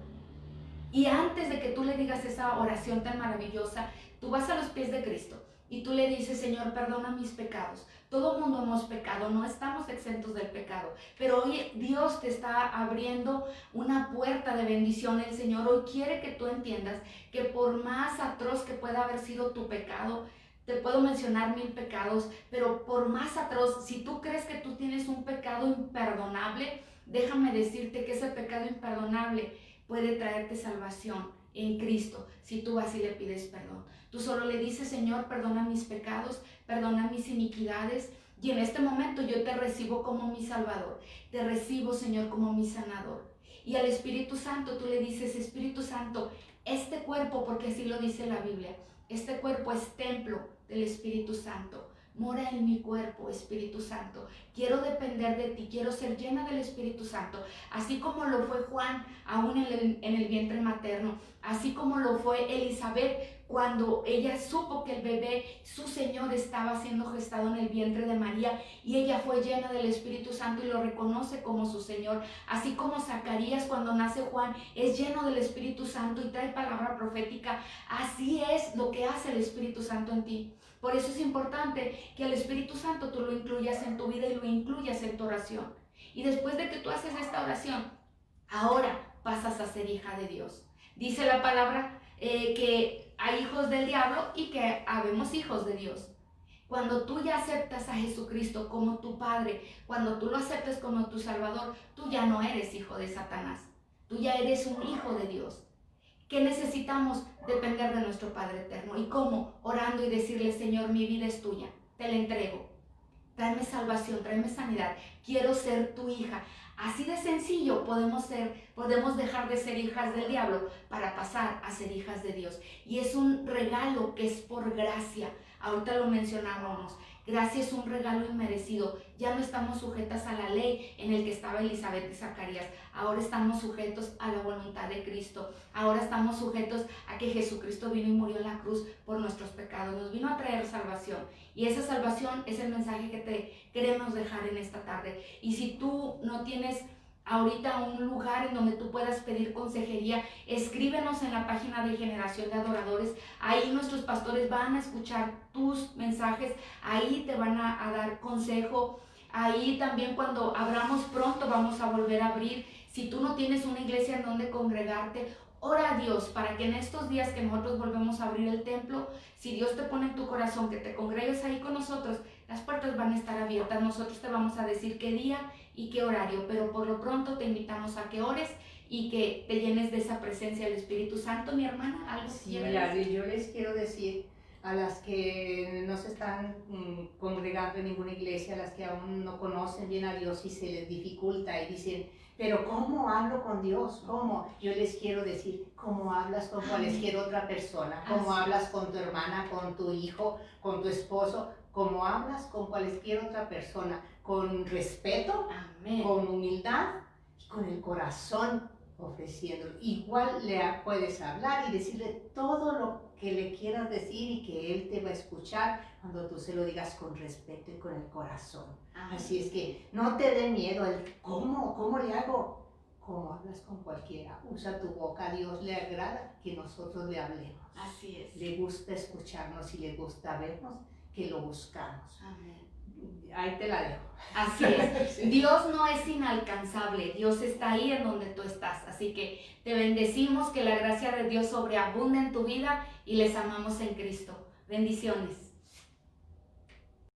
Y antes de que tú le digas esa oración tan maravillosa, tú vas a los pies de Cristo y tú le dices, Señor, perdona mis pecados. Todo mundo hemos pecado, no estamos exentos del pecado, pero hoy Dios te está abriendo una puerta de bendición. El Señor hoy quiere que tú entiendas que por más atroz que pueda haber sido tu pecado, te puedo mencionar 1000 pecados, pero por más atroz, si tú crees que tú tienes un pecado imperdonable, déjame decirte que ese pecado imperdonable puede traerte salvación en Cristo si tú vas y le pides perdón. Tú solo le dices, Señor, perdona mis pecados, perdona mis iniquidades, y en este momento yo te recibo como mi Salvador, te recibo, Señor, como mi sanador. Y al Espíritu Santo tú le dices, Espíritu Santo, este cuerpo, porque así lo dice la Biblia, este cuerpo es templo del Espíritu Santo. Mora en mi cuerpo, Espíritu Santo. Quiero depender de ti, quiero ser llena del Espíritu Santo. Así como lo fue Juan, aún en el vientre materno. Así como lo fue Elizabeth, cuando ella supo que el bebé, su Señor, estaba siendo gestado en el vientre de María. Y ella fue llena del Espíritu Santo y lo reconoce como su Señor. Así como Zacarías, cuando nace Juan, es lleno del Espíritu Santo y trae palabra profética. Así es lo que hace el Espíritu Santo en ti. Por eso es importante que el Espíritu Santo tú lo incluyas en tu vida y lo incluyas en tu oración. Y después de que tú haces esta oración, ahora pasas a ser hija de Dios. Dice la palabra que hay hijos del diablo y que habemos hijos de Dios. Cuando tú ya aceptas a Jesucristo como tu Padre, cuando tú lo aceptas como tu Salvador, tú ya no eres hijo de Satanás. Tú ya eres un hijo de Dios. ¿Qué necesitamos? Depender de nuestro Padre Eterno. ¿Y cómo? Orando y decirle, Señor, mi vida es tuya, te la entrego. Tráeme salvación, tráeme sanidad. Quiero ser tu hija. Así de sencillo podemos dejar de ser hijas del diablo para pasar a ser hijas de Dios. Y es un regalo que es por gracia. Ahorita lo mencionábamos. Gracia es un regalo inmerecido. Ya no estamos sujetas a la ley en el que estaba Elizabeth y Zacarías. Ahora estamos sujetos a la voluntad de Cristo. Ahora estamos sujetos a que Jesucristo vino y murió en la cruz por nuestros pecados. Nos vino a traer salvación. Y esa salvación es el mensaje que te queremos dejar en esta tarde. Y si tú no tienes ahorita un lugar en donde tú puedas pedir consejería, escríbenos en la página de Generación de Adoradores. Ahí nuestros pastores van a escuchar tus mensajes, ahí te van a dar consejo. Ahí también cuando abramos pronto vamos a volver a abrir. Si tú no tienes una iglesia en donde congregarte, ora a Dios para que en estos días que nosotros volvemos a abrir el templo, si Dios te pone en tu corazón que te congregues ahí con nosotros, las puertas van a estar abiertas. Nosotros te vamos a decir qué día y qué horario, pero por lo pronto te invitamos a que ores y que te llenes de esa presencia del Espíritu Santo. Mi hermana, algo Sí, quiere mira, decir. yo les quiero decir a las que no se están congregando en ninguna iglesia, a las que aún no conocen bien a Dios y se les dificulta y dicen, pero ¿cómo hablo con Dios? ¿Cómo? Yo les quiero decir, ¿cómo hablas con cualquier otra persona? ¿Cómo hablas con tu hermana, con tu hijo, con tu esposo? ¿Cómo hablas con cualquier otra persona? Con respeto, Amén. con humildad y con el corazón ofreciéndolo. Igual le puedes hablar y decirle todo lo que le quieras decir y que él te va a escuchar cuando tú se lo digas con respeto y con el corazón. Amén. Así es que no te dé miedo el ¿cómo le hago? Como hablas con cualquiera, usa tu boca. A Dios le agrada que nosotros le hablemos. Así es. Le gusta escucharnos y le gusta vernos, que lo buscamos. Amén. Ahí te la dejo. Así es. Sí. Dios no es inalcanzable. Dios está ahí en donde tú estás. Así que te bendecimos, que la gracia de Dios sobreabunde en tu vida y les amamos en Cristo. Bendiciones.